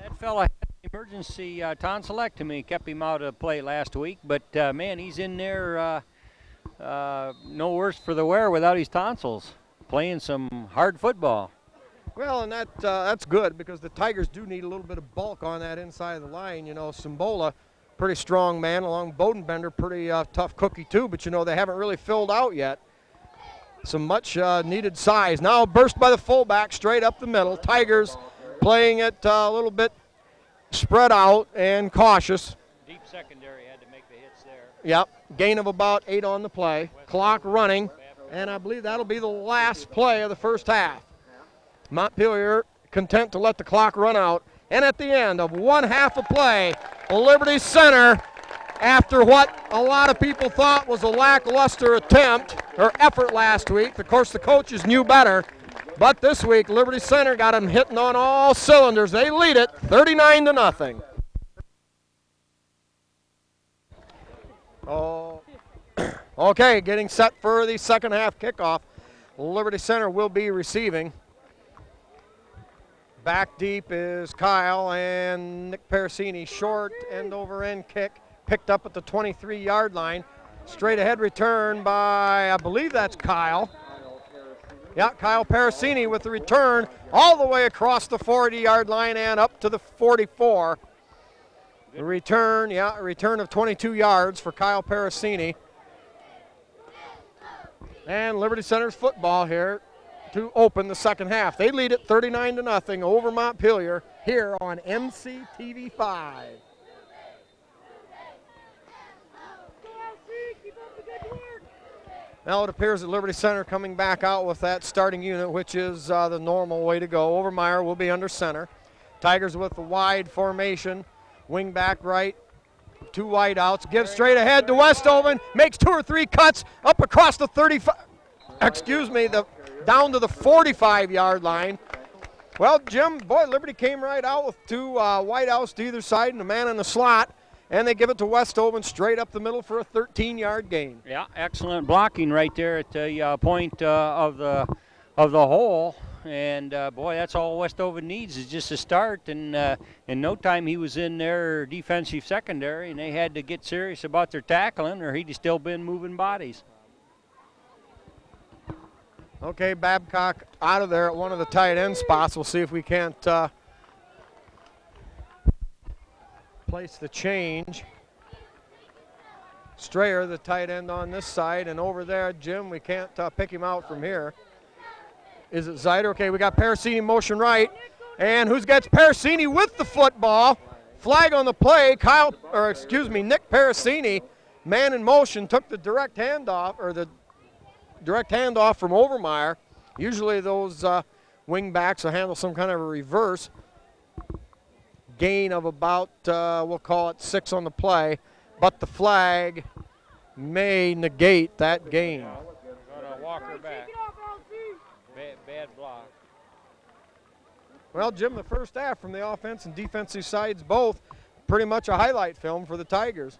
That fella had an emergency tonsillectomy, kept him out of play last week, but man, he's in there no worse for the wear without his tonsils, playing some hard football. Well, and that's good because the Tigers do need a little bit of bulk on that inside of the line. You know, Simbola, pretty strong man, along Bodenbender, pretty tough cookie too, but you know, they haven't really filled out yet. Some much needed size. Now a burst by the fullback straight up the middle. Tigers playing it a little bit spread out and cautious. Deep secondary had to make the hits there. Yep, gain of about 8 on the play. Clock running, and I believe that'll be the last play of the first half. Montpelier content to let the clock run out, and at the end of one half of play, Liberty Center, after what a lot of people thought was a lackluster attempt or effort last week, of course the coaches knew better, but this week Liberty Center got them hitting on all cylinders. They lead it 39-0. Oh, okay, getting set for the second half kickoff. Liberty Center will be receiving. Back deep is Kyle, and Nick Parasini, short end over end kick, picked up at the 23-yard line. Straight ahead return by, I believe that's Kyle. Yeah, Kyle Parasini with the return all the way across the 40-yard line and up to the 44. The return, a return of 22 yards for Kyle Parasini. And Liberty Center's football here to open the second half. They lead it 39-0 over Montpelier here on MCTV5. Now it appears that Liberty Center coming back out with that starting unit, which is the normal way to go. Overmeyer will be under center. Tigers with the wide formation. Wing back right, 2 wide outs. Gives straight ahead to Westoven. Makes 2 or 3 cuts up across the 35. Excuse me, down to the 45-yard line. Well, Jim, boy, Liberty came right out with two wideouts to either side and a man in the slot, and they give it to Westoven straight up the middle for a 13-yard gain. Yeah, excellent blocking right there at the point of the hole. And, boy, that's all Westoven needs is just a start. And in no time he was in their defensive secondary, and they had to get serious about their tackling or he'd still been moving bodies. Okay, Babcock out of there at one of the tight end spots. We'll see if we can't place the change. Strayer, the tight end on this side, and over there, Jim, we can't pick him out from here. Is it Zider? Okay, we got Parasini motion right. And who gets Parasini with the football? Flag on the play. Nick Parasini, man in motion, took the direct handoff from Overmeyer. Usually those wing backs will handle some kind of a reverse. Gain of about, we'll call it 6 on the play, but the flag may negate that gain. Got to walk her back. Bad block. Well, Jim, the first half from the offense and defensive sides both, pretty much a highlight film for the Tigers.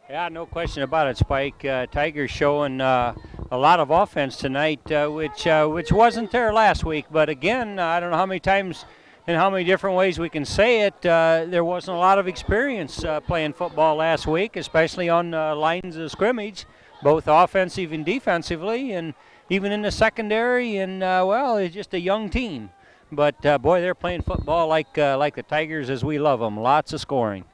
Yeah, no question about it, Spike. Tigers showing a lot of offense tonight, which wasn't there last week. But again, I don't know how many times and how many different ways we can say it. There wasn't a lot of experience playing football last week, especially on lines of scrimmage, both offensive and defensively, and even in the secondary. And well, it's just a young team. But boy, they're playing football like the Tigers as we love them. Lots of scoring.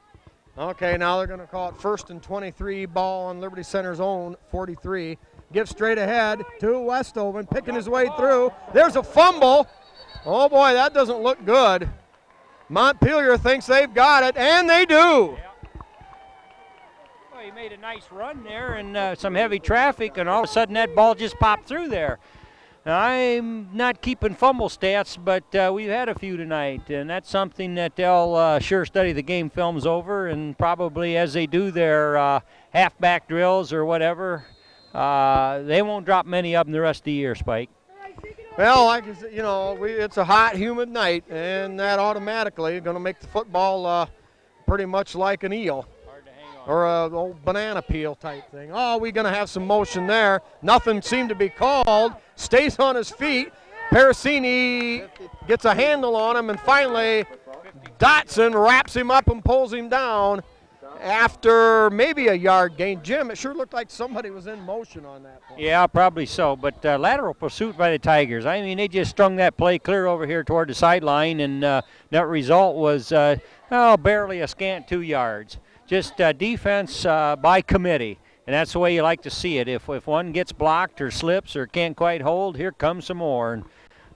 Okay, now they're going to call it 1st and 23, ball on Liberty Center's own 43. Give straight ahead to Westoven, picking his way through. There's a fumble. Oh boy, that doesn't look good. Montpelier thinks they've got it, and they do. Well, he made a nice run there and some heavy traffic, and all of a sudden that ball just popped through there. Now, I'm not keeping fumble stats, but we've had a few tonight, and that's something that they'll sure study the game films over, and probably as they do their halfback drills or whatever, they won't drop many of them the rest of the year, Spike. Well, like you know, it's a hot, humid night, and that automatically is going to make the football pretty much like an eel. Or an old banana peel type thing. Oh, we're going to have some motion there. Nothing seemed to be called. Stays on his feet. Parasini gets a handle on him, and finally Dotson wraps him up and pulls him down after maybe a yard gain. Jim, it sure looked like somebody was in motion on that play. Yeah, probably so, but lateral pursuit by the Tigers. I mean, they just strung that play clear over here toward the sideline, and that result was barely a scant 2 yards. Just defense by committee, and that's the way you like to see it. If one gets blocked or slips or can't quite hold, here comes some more. And,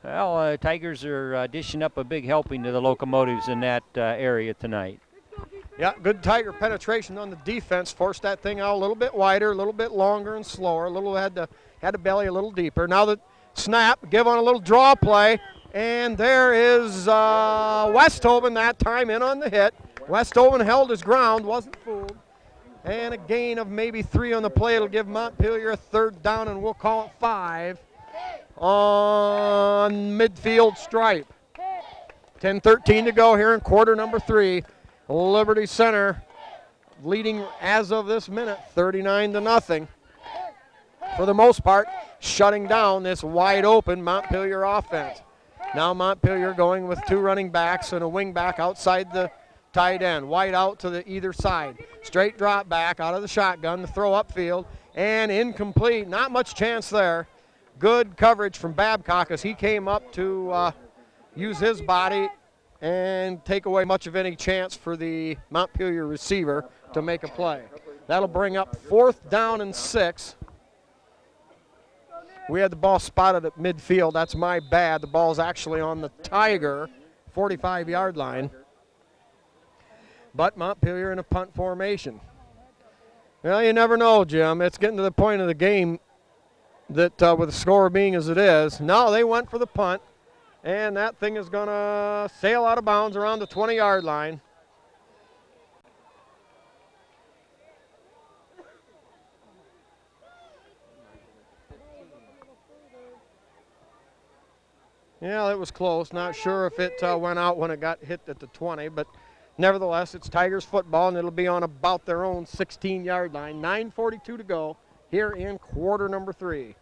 well, Tigers are dishing up a big helping to the Locomotives in that area tonight. Yeah, good Tiger penetration on the defense. Forced that thing out a little bit wider, a little bit longer and slower. Had to belly a little deeper. Now the snap, give on a little draw play, and there is Westoven that time in on the hit. Westoven held his ground, wasn't fooled. And a gain of maybe 3 on the play. It'll give Montpelier a 3rd down, and we'll call it 5 on midfield stripe. 10:13 to go here in quarter number 3. Liberty Center leading as of this minute 39-0. For the most part, shutting down this wide open Montpelier offense. Now Montpelier going with 2 running backs and a wing back outside the tight end, wide out to the either side. Straight drop back out of the shotgun, the throw upfield, and incomplete. Not much chance there. Good coverage from Babcock as he came up to use his body and take away much of any chance for the Montpelier receiver to make a play. That'll bring up 4th down and 6. We had the ball spotted at midfield. That's my bad. The ball's actually on the Tiger 45-yard line. But Montpelier in a punt formation. Well, you never know, Jim. It's getting to the point of the game that with the score being as it is, no, they went for the punt, and that thing is going to sail out of bounds around the 20-yard line. Yeah, it was close. Not sure if it went out when it got hit at the 20, but nevertheless, it's Tigers football, and it'll be on about their own 16-yard line. 9:42 to go here in quarter number 3.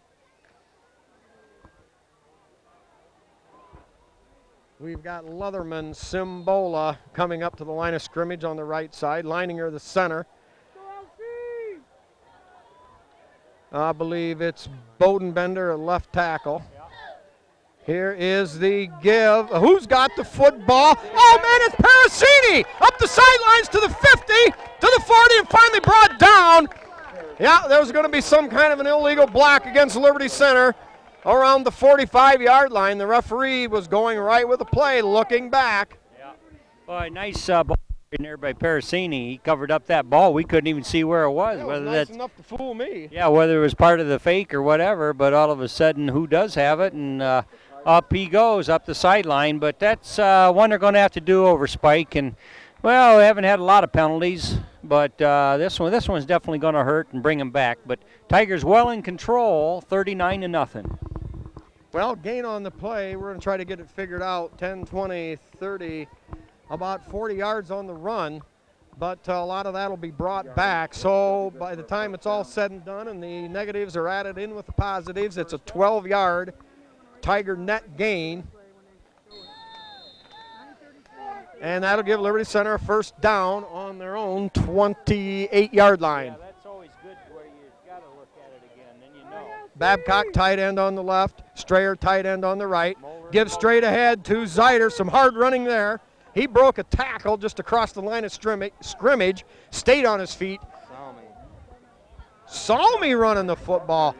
We've got Leatherman Simbola coming up to the line of scrimmage on the right side. Leininger the center. I believe it's Bodenbender at left tackle. Here is the give. Who's got the football? Oh, man, it's Parasini up the sidelines to the 50, to the 40, and finally brought down. Yeah, there was going to be some kind of an illegal block against Liberty Center around the 45-yard line. The referee was going right with the play, looking back. Yeah. Boy, nice ball in there by Parasini. He covered up that ball. We couldn't even see where it was. That was nice enough to fool me. Yeah, whether it was part of the fake or whatever, but all of a sudden, who does have it? And up he goes, up the sideline. But that's one they're going to have to do over Spike. And, well, we haven't had a lot of penalties, but this one's definitely going to hurt and bring him back. But Tigers well in control, 39-0. Well, gain on the play. We're going to try to get it figured out. 10, 20, 30, about 40 yards on the run. But a lot of that will be brought back. So by the time it's all said and done and the negatives are added in with the positives, it's a 12-yard Tiger net gain. And that'll give Liberty Center a first down on their own 28-yard line. Yeah, that's always good where you got to look at it again, then you know. Babcock, tight end on the left. Strayer, tight end on the right. Gives straight ahead to Zeider. Some hard running there. He broke a tackle just across the line of scrimmage. Stayed on his feet. Salmi running the football.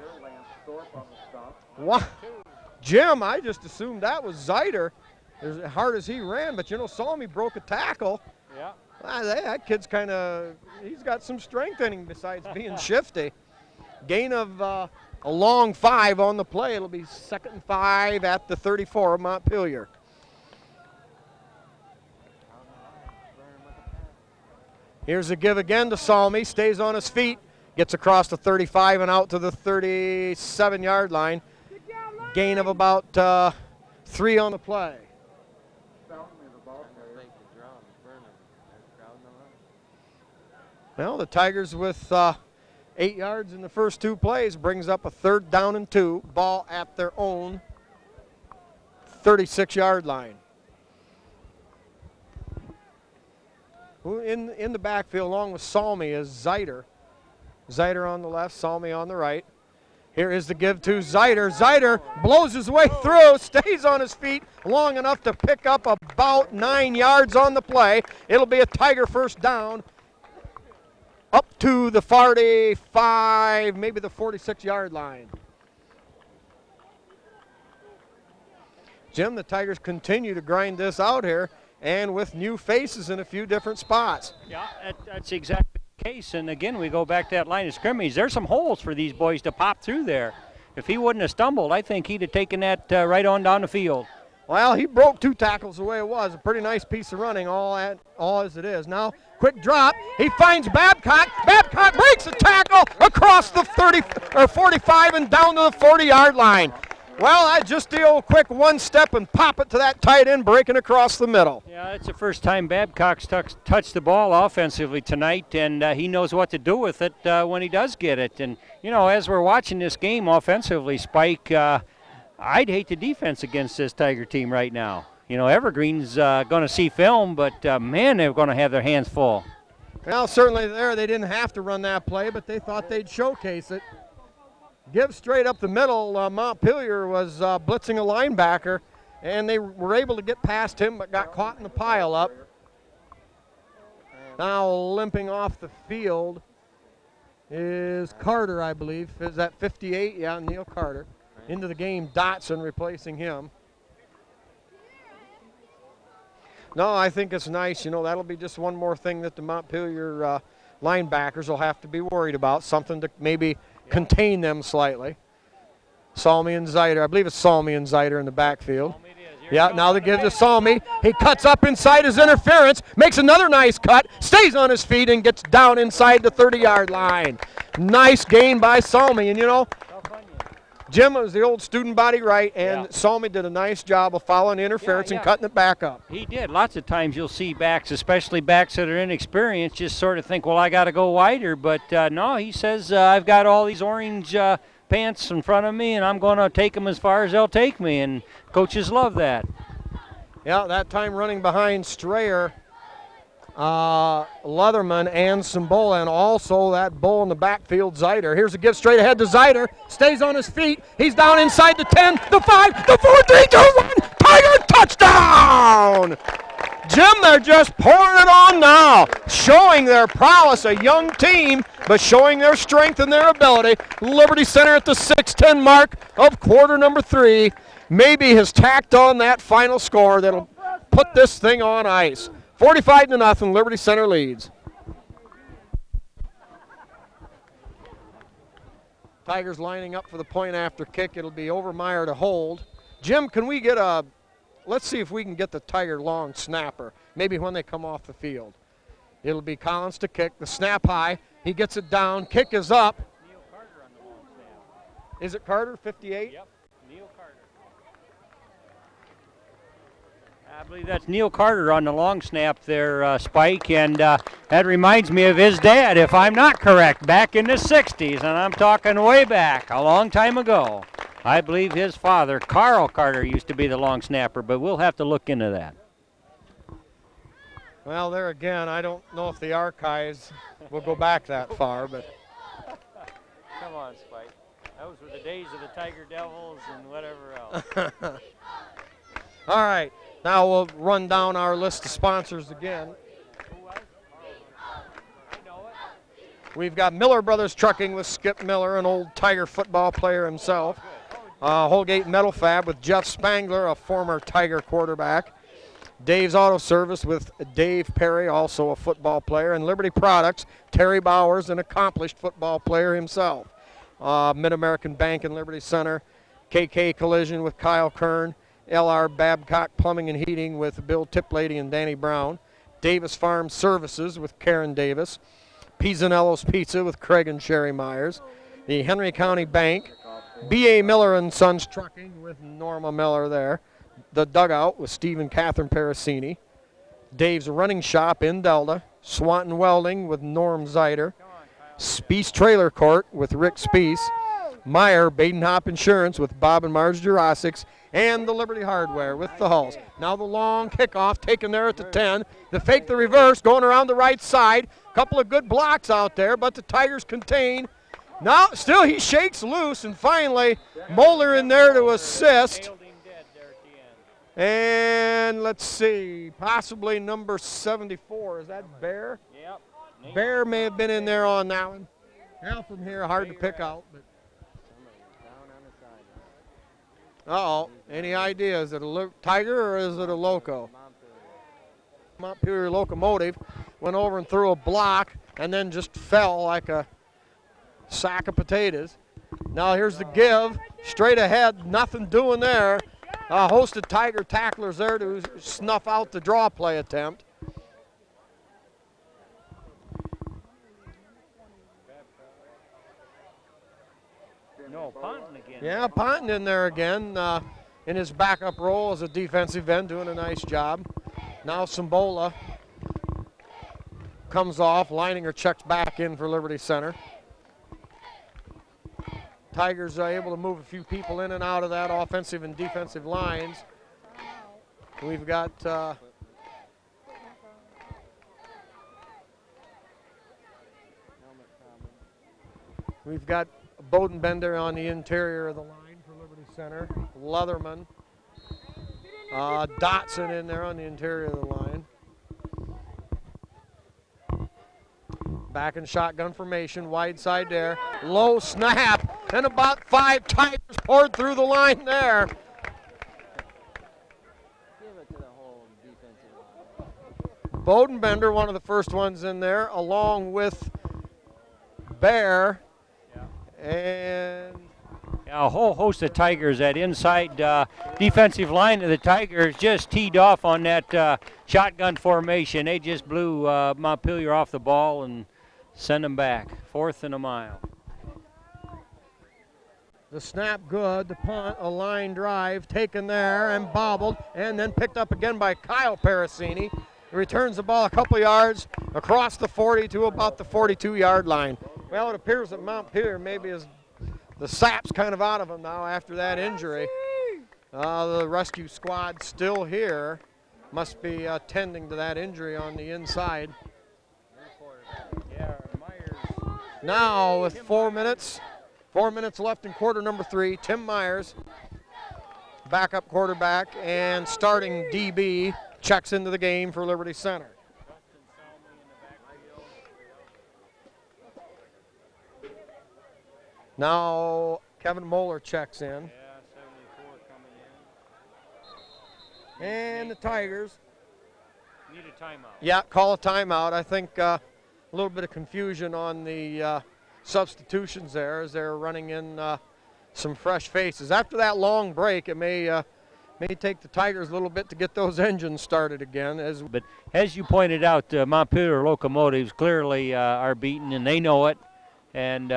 What? Jim, I just assumed that was Zeider, as hard as he ran, but you know, Salmi broke a tackle. Yeah. That kid's he's got some strength in him besides being shifty. Gain of a long 5 on the play. It'll be 2nd and 5 at the 34 of Montpelier. Here's a give again to Salmi, stays on his feet, gets across the 35 and out to the 37-yard line. Gain of about 3 on the play. Well, the Tigers with 8 yards in the first 2 plays brings up a 3rd down and 2. Ball at their own 36-yard line. In the backfield along with Salmi is Zeider. Zeider on the left, Salmi on the right. Here is the give to Zeider. Zeider blows his way through, stays on his feet long enough to pick up about 9 yards on the play. It'll be a Tiger first down up to the 45, maybe the 46-yard line. Jim, the Tigers continue to grind this out here, and with new faces in a few different spots. Yeah, that's exactly the case. And again, we go back to that line of scrimmage. There's some holes for these boys to pop through there. If he wouldn't have stumbled, I think he'd have taken that right on down the field. Well, he broke 2 tackles the way it was. A pretty nice piece of running, all as it is. Now, quick drop. He finds Babcock. Babcock breaks a tackle across the 45 and down to the 40-yard line. Well, I just the old quick one step and pop it to that tight end, breaking across the middle. Yeah, it's the first time Babcock's touched the ball offensively tonight, and he knows what to do with it when he does get it. And, you know, as we're watching this game offensively, Spike, I'd hate the defense against this Tiger team right now. You know, Evergreen's going to see film, but, man, they're going to have their hands full. Well, certainly there they didn't have to run that play, but they thought they'd showcase it. Give straight up the middle. Montpelier was blitzing a linebacker, and they were able to get past him but got caught in the pile-up. Now limping off the field is Carter, I believe. Is that 58? Yeah, Neil Carter. Into the game, Dotson replacing him. No, I think it's nice. You know, that'll be just one more thing that the Montpelier linebackers will have to be worried about, something to maybe contain them slightly. Salmi and Zeider. I believe it's Salmi and Zeider in the backfield. Yeah, now they give to Salmi. He cuts up inside his interference, makes another nice cut, stays on his feet, and gets down inside the 30-yard line. Nice gain by Salmi. And, you know, Jim was the old student body right, and Yeah. Salmi did a nice job of following interference Yeah. and cutting it back up. He did. Lots of times you'll see backs, especially backs that are inexperienced, just sort of think, well, I got to go wider. But no, he says, I've got all these orange pants in front of me, and I'm going to take them as far as they'll take me. And coaches love that. Yeah, that time running behind Strayer, Leatherman, and Simbola, and also that bull in the backfield, Zeider. Here's a give straight ahead to Zeider. Stays on his feet. He's down inside the 10, the 5, the 4, 3, 2, 1. Tiger touchdown! Jim, they're just pouring it on now, showing their prowess, a young team, but showing their strength and their ability. Liberty Center at the 6:10 mark of quarter number 3 maybe has tacked on that final score that'll put this thing on ice. 45-0, Liberty Center leads. Tigers lining up for the point after kick. It'll be Overmeyer to hold. Jim, can we get let's see if we can get the Tiger long snapper, maybe when they come off the field. It'll be Collins to kick, the snap high. He gets it down, kick is up. Neil Carter on the long snap. Is it Carter, 58? Yep, Neil Carter. I believe that's Neil Carter on the long snap there, Spike, and that reminds me of his dad, if I'm not correct, back in the 60s, and I'm talking way back, a long time ago. I believe his father, Carl Carter, used to be the long snapper, but we'll have to look into that. Well, there again, I don't know if the archives will go back that far, but Come on, Spike. Those were the days of the Tiger Devils and whatever else. all right. Now we'll run down our list of sponsors again. We've got Miller Brothers Trucking with Skip Miller, an old Tiger football player himself. Holgate Metal Fab with Jeff Spangler, a former Tiger quarterback. Dave's Auto Service with Dave Perry, also a football player. And Liberty Products, Terry Bowers, an accomplished football player himself. Mid-American Bank and Liberty Center. KK Collision with Kyle Kern. LR Babcock Plumbing and Heating with Bill Tiplady and Danny Brown. Davis Farm Services with Karen Davis. Pizzanello's Pizza with Craig and Sherry Myers. The Henry County Bank. B.A. Miller and Sons Trucking with Norma Miller there. The Dugout with Steve and Catherine Parasini. Dave's Running Shop in Delta. Swanton Welding with Norm Zeider. Speece Trailer Court with Rick Speece. Meyer Badenhop Insurance with Bob and Marge Jurassics. And the Liberty Hardware with the Hulls. Now the long kickoff taken there at the 10. The fake the reverse going around the right side. Couple of good blocks out there, but the Tigers contain. Now still he shakes loose, and finally Moeller in there to assist. And let's see, possibly number 74. Is that Bear? Yep. Bear may have been in there on that one. Now from here, hard to pick out. But uh-oh, any idea? Is it a Tiger or is it a Loco? Montpelier Locomotive went over and threw a block and then just fell like a sack of potatoes. Now here's the give, straight ahead, nothing doing there. A host of Tiger tacklers there to snuff out the draw play attempt. No, Ponton again. Yeah, Ponton in there again in his backup role as a defensive end, doing a nice job. Now Simbola comes off, Leininger checks back in for Liberty Center. Tigers are able to move a few people in and out of that offensive and defensive lines. We've got Bodenbender on the interior of the line for Liberty Center. Leatherman. Dotson in there on the interior of the line. Back in shotgun formation, wide side there. Low snap, and about 5 Tigers poured through the line there. Give it to the whole defensive line. Bodenbender, one of the first ones in there, along with Bear. And A whole host of Tigers. That inside defensive line of the Tigers just teed off on that shotgun formation. They just blew Montpelier off the ball and send them back. 4th and a mile. The snap good, the punt, a line drive taken there and bobbled, and then picked up again by Kyle Parasini. He returns the ball a couple yards across the 40 to about the 42-yard line. Well, it appears that Montpelier maybe is the sap's kind of out of him now after that injury. The rescue squad still here. Must be tending to that injury on the inside. Now with 4 minutes left in quarter number 3, Tim Myers, backup quarterback and starting DB, checks into the game for Liberty Center. Now Kevin Moeller checks in. And the Tigers need a timeout. Yeah, call a timeout. I think a little bit of confusion on the substitutions there as they're running in some fresh faces. After that long break, it may take the Tigers a little bit to get those engines started again. But as you pointed out, Montpelier locomotives clearly are beaten, and they know it. And,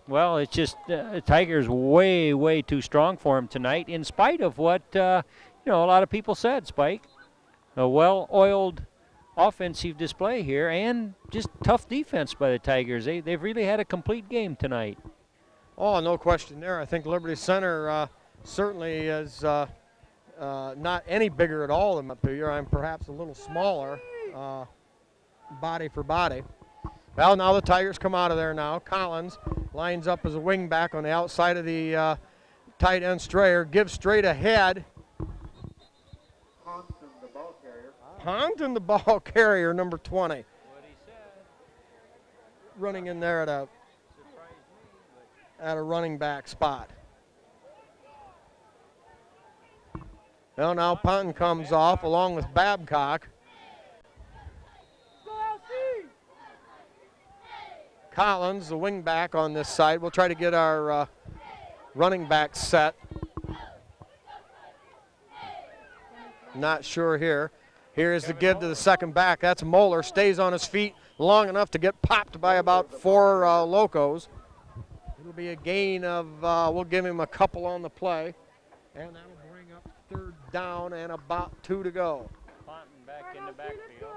well, it's just the Tigers way, way too strong for them tonight, in spite of what, a lot of people said, Spike. A well-oiled offensive display here and just tough defense by the Tigers. They've really had a complete game tonight. Oh, no question there. I think Liberty Center certainly is not any bigger at all than Montpelier. I'm perhaps a little smaller body for body. Well, now the Tigers come out of there now. Collins lines up as a wing back on the outside of the tight end Strayer, gives straight ahead. Honton, the ball carrier, number 20. What he said. Running in there at a running back spot. Well, now Ponton comes off along with Babcock. Collins, the wing back on this side. We'll try to get our running back set. Not sure here. Here's the give to the second back. That's Moeller. Stays on his feet long enough to get popped by about 4 locos. It'll be a gain of, we'll give him a couple on the play. And that'll bring up 3rd down and about 2 to go. Ponton back in the backfield.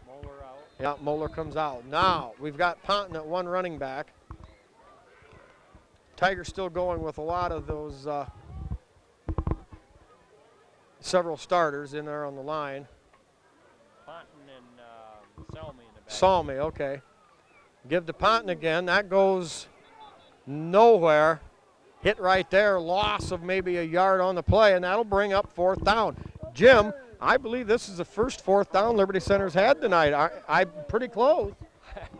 Moeller out. Yeah, Moeller comes out. Now we've got Ponton at 1 running back. Tigers still going with a lot of those several starters in there on the line. Ponton and Salmi in the back. Salmi, okay. Give to Ponton again. That goes nowhere. Hit right there. Loss of maybe a yard on the play, and that'll bring up 4th down. Jim, I believe this is the first 4th down Liberty Center's had tonight. I'm pretty close.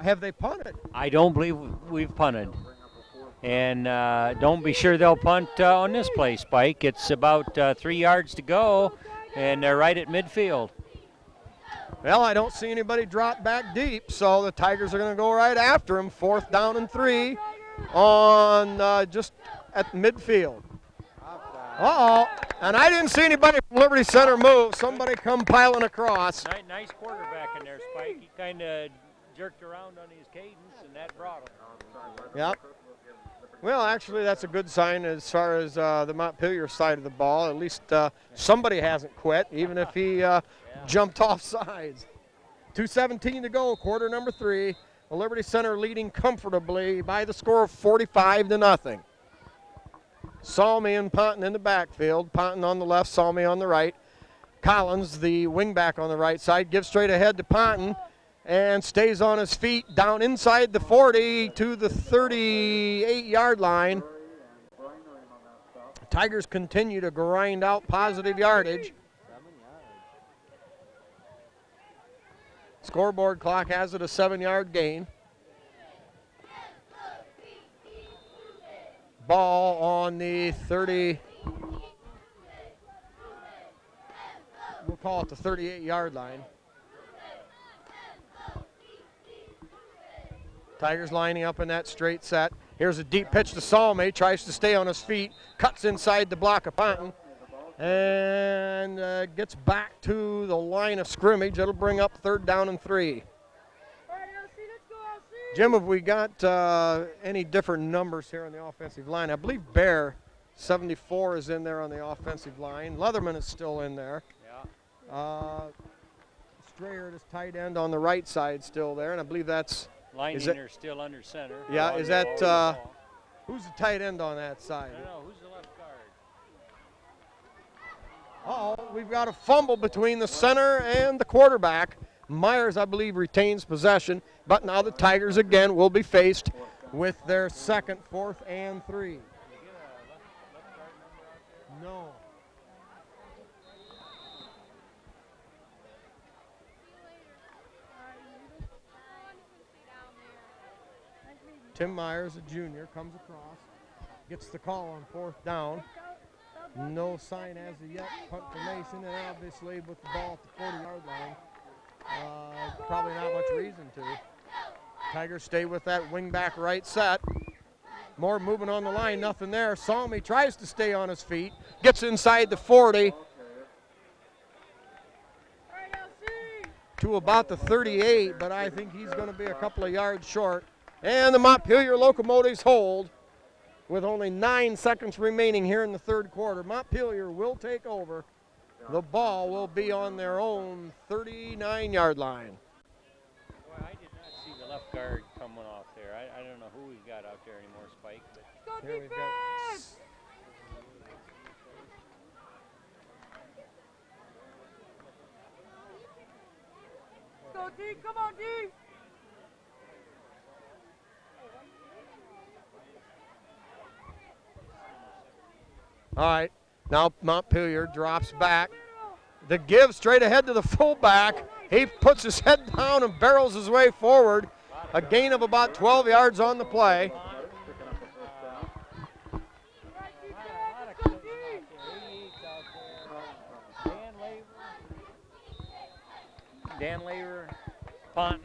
Have they punted? I don't believe we've punted. And don't be sure they'll punt on this play, Spike. It's about 3 yards to go, and they're right at midfield. Well, I don't see anybody drop back deep, so the Tigers are going to go right after him. 4th down and 3 on just at midfield. Uh-oh, and I didn't see anybody from Liberty Center move. Somebody come piling across. Nice quarterback in there, Spike. He kind of jerked around on his cadence, and that brought him. Yep. Well, actually, that's a good sign as far as the Montpelier side of the ball. At least somebody hasn't quit, even if he jumped off sides. 2:17 to go, quarter number 3. The Liberty Center leading comfortably by the score of 45-0. Salmi and Ponton in the backfield. Ponton on the left, Salmi on the right. Collins, the wingback on the right side, gives straight ahead to Ponton and stays on his feet down inside the 40 to the 38-yard line. Tigers continue to grind out positive yardage. Scoreboard clock has it a 7-yard gain. Ball on the 30, we'll call it the 38-yard line. Tigers lining up in that straight set. Here's a deep pitch to Salmi, tries to stay on his feet, cuts inside the block of Ponton, and gets back to the line of scrimmage. It'll bring up 3rd down and 3. Jim, have we got any different numbers here on the offensive line? I believe Bear, 74, is in there on the offensive line. Leatherman is still in there. Yeah. Strayer is tight end on the right side still there, and I believe that's Leininger still under center. Yeah, is that who's the tight end on that side? I don't know. Who's the left guard? Uh-oh, we've got a fumble between the center and the quarterback. Myers, I believe, retains possession, but now the Tigers again will be faced with their second, 4th, and 3. Did you get a left guard number out there? No. Tim Myers, a junior, comes across, gets the call on 4th down. No sign as of yet, punt formation, and obviously with the ball at the 40-yard line, probably not much reason to. Tigers stay with that wing-back right set. More movement on the line, nothing there. Salmi tries to stay on his feet, gets inside the 40 to about the 38, but I think he's going to be a couple of yards short. And the Montpelier Locomotives hold with only 9 seconds remaining here in the third quarter. Montpelier will take over. The ball will be on their own 39-yard line. Boy, I did not see the left guard coming off there. I don't know who we've got out there anymore, Spike. But Here we've got Go D, come on D. All right, now Montpelier drops back. The give straight ahead to the fullback. He puts his head down and barrels his way forward. A gain of about 12 yards on the play. Dan Laver, Ponton.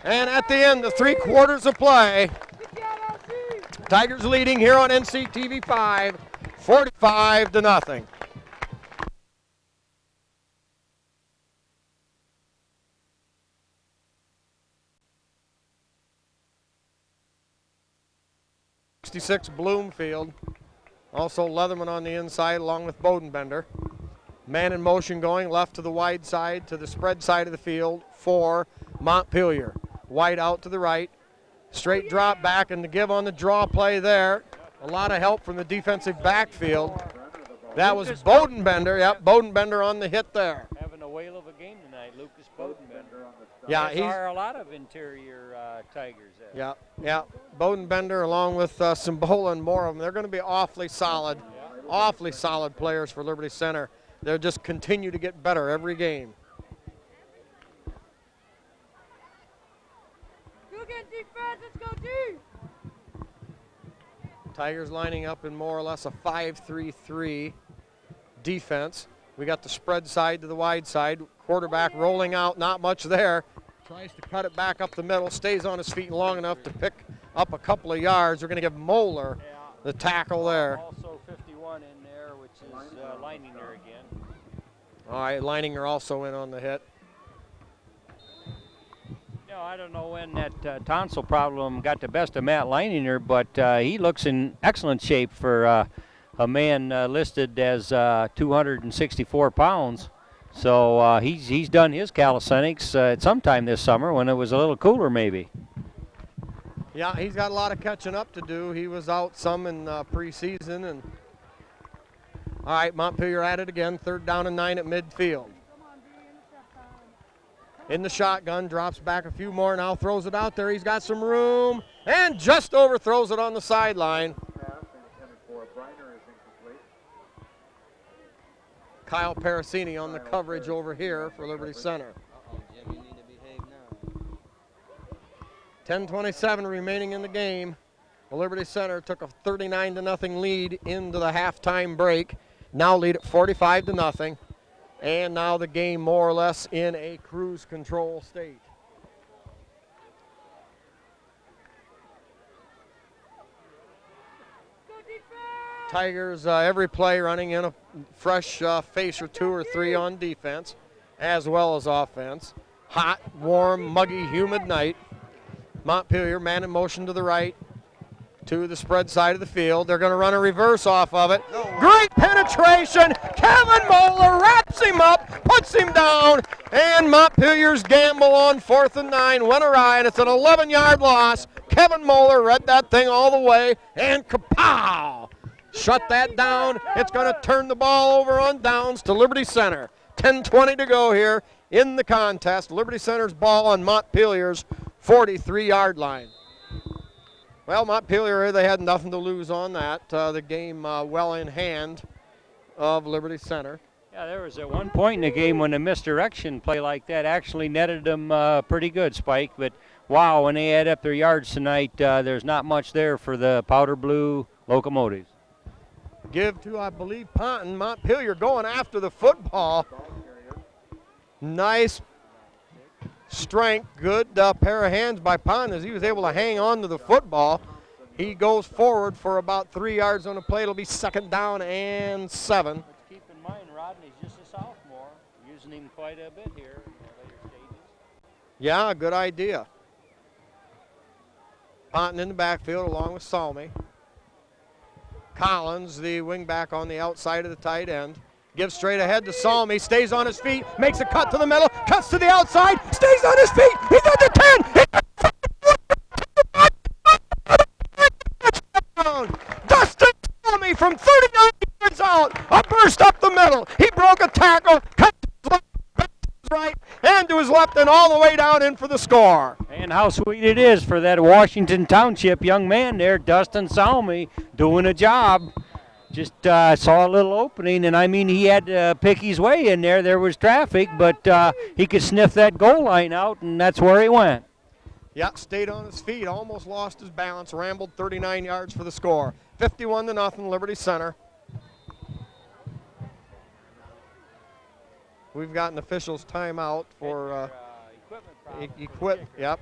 And at the end, the 3 quarters of play. Tigers leading here on NCTV 5, 45-0. '66 Bloomfield. Also Leatherman on the inside along with Bodenbender. Man in motion going left to the wide side to the spread side of the field for Montpelier. Wide out to the right. Straight drop back and the give on the draw play there. A lot of help from the defensive backfield. That was Bodenbender. Yep, Bodenbender on the hit there. Having a whale of a game tonight, Lucas Bodenbender. Yeah, There are a lot of interior Tigers there. Yeah. Bodenbender along with Simbola and more of them. They're going to be awfully solid players for Liberty Center. They'll just continue to get better every game. Defense, let's go D. Tigers lining up in more or less a 5-3-3 defense. We got the spread side to the wide side. Quarterback rolling out, not much there. Tries to cut it back up the middle, stays on his feet long enough to pick up a couple of yards. We're going to give Moeller the tackle there. Also 51 in there, which is Leininger again. All right, Leininger also in on the hit. I don't know when that tonsil problem got the best of Matt Leininger, but he looks in excellent shape for a man listed as 264 pounds. So he's done his calisthenics at some time this summer when it was a little cooler maybe. Yeah, he's got a lot of catching up to do. He was out some in preseason. And all right, Montpelier at it again, 3rd down and 9 at midfield. In the shotgun, drops back a few more, now throws it out there. He's got some room, and just overthrows it on the sideline. Kyle Parasini on the coverage over here for Liberty Center. Jim, you need to behave now. 10:27 remaining in the game. The Liberty Center took a 39-0 lead into the halftime break. Now lead at 45-0. And now the game more or less in a cruise control state. Tigers, every play running in a fresh face or 2 or 3 on defense, as well as offense. hot, warm, muggy, humid night. Montpelier, man in motion to the right, to the spread side of the field. They're going to run a reverse off of it. Great penetration. Kevin Moeller wraps him up, puts him down, and Montpelier's gamble on 4th and 9 went awry, and it's an 11-yard loss. Kevin Moeller read that thing all the way, and kapow! Shut that down. It's going to turn the ball over on downs to Liberty Center. 10:20 to go here in the contest. Liberty Center's ball on Montpelier's 43-yard line. Well, Montpelier, they had nothing to lose on that. The game well in hand of Liberty Center. Yeah, there was at one point in the game when a misdirection play like that actually netted them pretty good, Spike. But, wow, when they add up their yards tonight, there's not much there for the powder blue Locomotives. Give to, I believe, Ponton. Montpelier going after the football. Nice strength, good pair of hands by Ponton as he was able to hang on to the football. He goes forward for about 3 yards on the play. It'll be 2nd down and 7. Let's keep in mind, Rodney's just a sophomore, using him quite a bit here in the later stages. Yeah, good idea. Ponton in the backfield along with Salmi. Collins, the wingback on the outside of the tight end. Gives straight ahead to Salmi, stays on his feet, makes a cut to the middle, cuts to the outside, stays on his feet, he's at the 10, Dustin Salmi from 39 yards out, a burst up the middle, he broke a tackle, cut to his right, and to his left, and all the way down in for the score. And how sweet it is for that Washington Township young man there, Dustin Salmi, doing a job. Just saw a little opening, and I mean, he had to pick his way in there. There was traffic, but he could sniff that goal line out, and that's where he went. Yeah, stayed on his feet, almost lost his balance, rambled 39 yards for the score. 51-0, Liberty Center. We've got an official's timeout for equipment. Yep.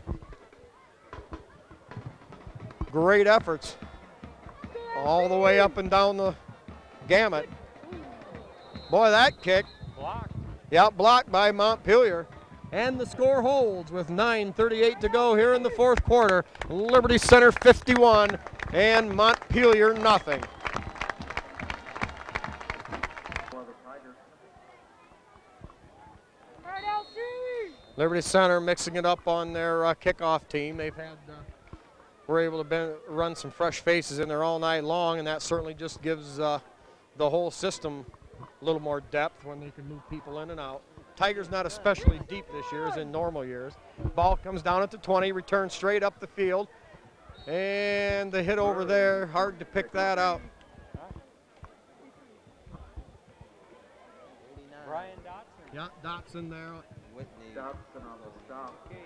Great efforts all the way up and down the gamut. Boy, that kick. Blocked. Yep, blocked by Montpelier. And the score holds with 9:38 to go here in the 4th quarter. Liberty Center 51 and Montpelier nothing. Liberty Center mixing it up on their kickoff team. They've had were able to run some fresh faces in there all night long, and that certainly just gives the whole system a little more depth when they can move people in and out. Tigers not especially deep this year as in normal years. Ball comes down at the 20, returns straight up the field, and the hit over there, hard to pick that out. Brian Dotson. Yeah, Dotson there. Whitney. Dotson on the stop. Okay,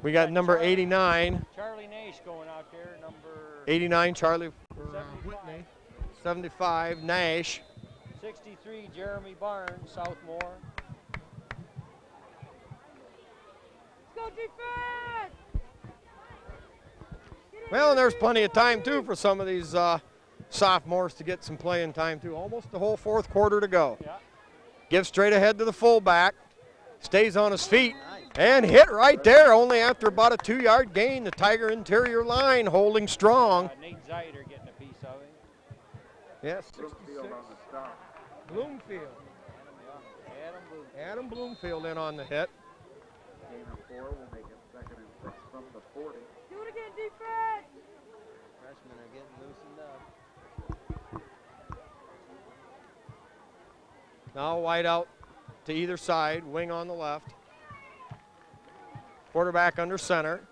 We got number 89. Charlie Nash going out there, number 89, Charlie for Whitney. 75, Nash. 63, Jeremy Barnes, Southmore. Let's go defense! Well, and there's plenty of time, too, for some of these sophomores to get some playing time, too. Almost the whole 4th quarter to go. Yeah. Gives straight ahead to the fullback. Stays on his feet. And hit right there, only after about a 2-yard gain. The Tiger interior line holding strong. Nate Zeider getting a piece of it. Yes, Brookfield on the stop. Bloomfield. Adam Bloomfield in on the hit. Gain of 4 will make it 2nd and 6 from the 40. Do it again, defense! Freshmen are getting loosened up. Now wide out to either side, wing on the left. Quarterback under center.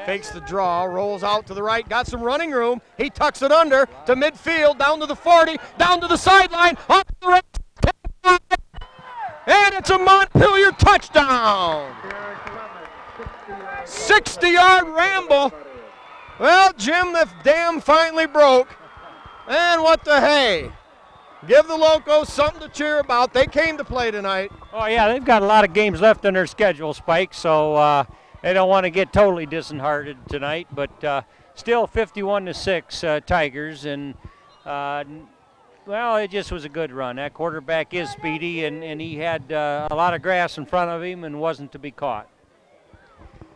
Fakes the draw, rolls out to the right, got some running room. He tucks it under to midfield, down to the 40, down to the sideline, off the right. And it's a Montpelier touchdown. 60-yard ramble. Well, Jim, the dam finally broke. And what the hey. Give the Locos something to cheer about. They came to play tonight. Oh, yeah, they've got a lot of games left in their schedule, Spike, so they don't want to get totally disheartened tonight. But still 51-6 Tigers. And Well, it just was a good run. That quarterback is speedy, and he had a lot of grass in front of him and wasn't to be caught.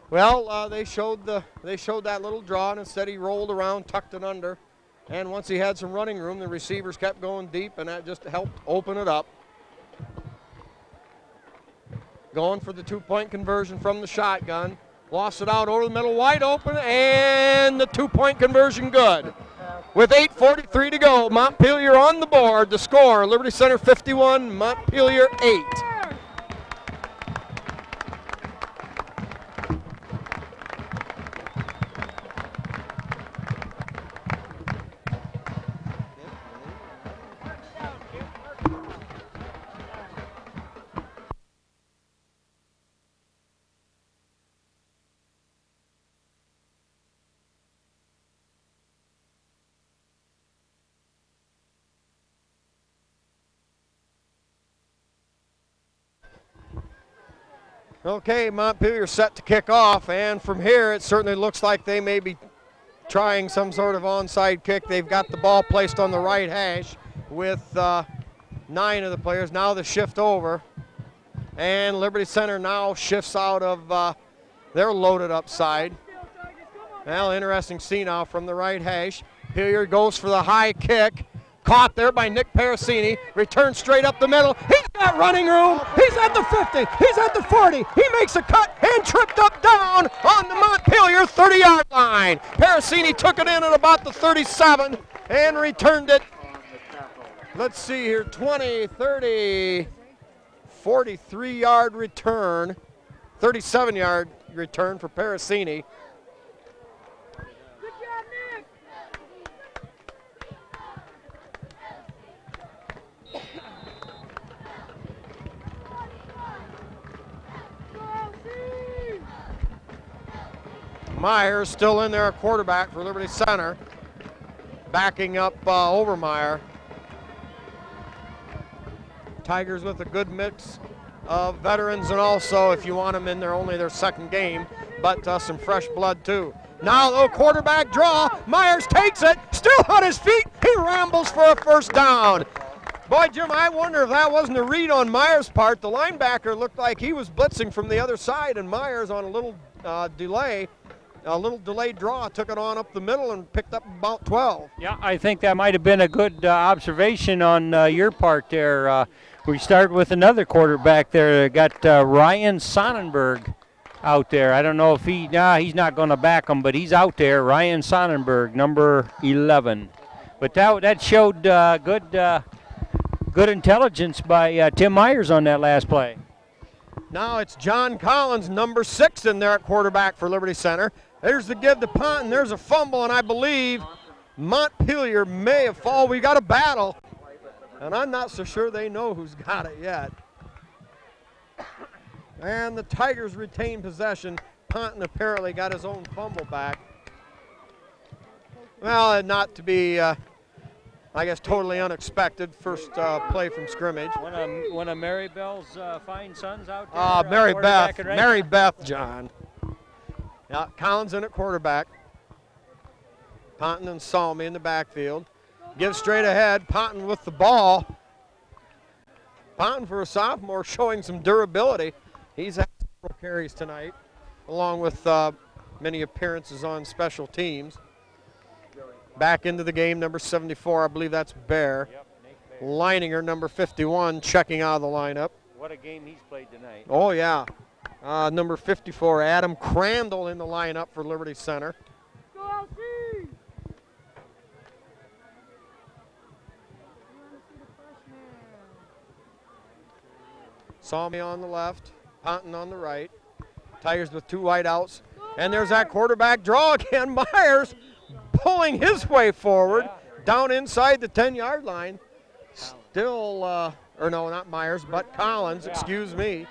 Well, they showed that little draw, and instead he rolled around, tucked it under, and once he had some running room, the receivers kept going deep, and that just helped open it up. Going for the two-point conversion from the shotgun. Lost it out over the middle, wide open, and the two-point conversion good. With 8:43 to go, Montpelier on the board. The score, Liberty Center 51, Montpelier 8. Okay, Montpelier set to kick off, and from here it certainly looks like they may be trying some sort of onside kick. They've got the ball placed on the right hash with 9 of the players. Now the shift over, and Liberty Center now shifts out of their loaded up side. Well, interesting see now from the right hash. Montpelier goes for the high kick. Caught there by Nick Parasini. Returns straight up the middle. He's got running room. He's at the 50. He's at the 40. He makes a cut and tripped up down on the Montpelier 30-yard line. Parasini took it in at about the 37 and returned it. Let's see here, 20, 30, 43-yard return, 37-yard return for Parasini. Myers still in there, a quarterback for Liberty Center, backing up Overmeyer. Tigers with a good mix of veterans and also, if you want them in there, only their second game, but some fresh blood too. Now the quarterback draw, Myers takes it, still on his feet, he rambles for a first down. Boy, Jim, I wonder if that wasn't a read on Myers' part. The linebacker looked like he was blitzing from the other side, and Myers on a little delayed draw, took it on up the middle and picked up about 12. Yeah, I think that might have been a good observation on your part there. We start with another quarterback there. Got Ryan Sonnenberg out there. I don't know if he's not going to back him, but he's out there. Ryan Sonnenberg, number 11. But that showed good intelligence by Tim Myers on that last play. Now it's John Collins, number 6, in there at quarterback for Liberty Center. There's the give to punt, and there's a fumble, and I believe Montpelier may have fallen. We got a battle, and I'm not so sure they know who's got it yet. And the Tigers retain possession. Ponton apparently got his own fumble back. Well, not to be, I guess, totally unexpected. First play from scrimmage. One of Mary Bell's fine sons out there. Mary Beth, John. Yeah, Collins in at quarterback. Ponton and Salmi in the backfield. Give straight ahead. Ponton with the ball. Ponton, for a sophomore, showing some durability. He's had several carries tonight, along with many appearances on special teams. Back into the game, number 74, I believe that's Bear. Yep, Nate Bear. Leininger, number 51, checking out of the lineup. What a game he's played tonight. Oh, yeah. Number 54, Adam Crandall in the lineup for Liberty Center. Go LC! Salmi on the left, Ponton on the right. Tigers with 2 wideouts. And there's that quarterback draw again. Myers pulling his way forward down inside the 10-yard line. Still, or no, not Myers, but Collins, excuse me.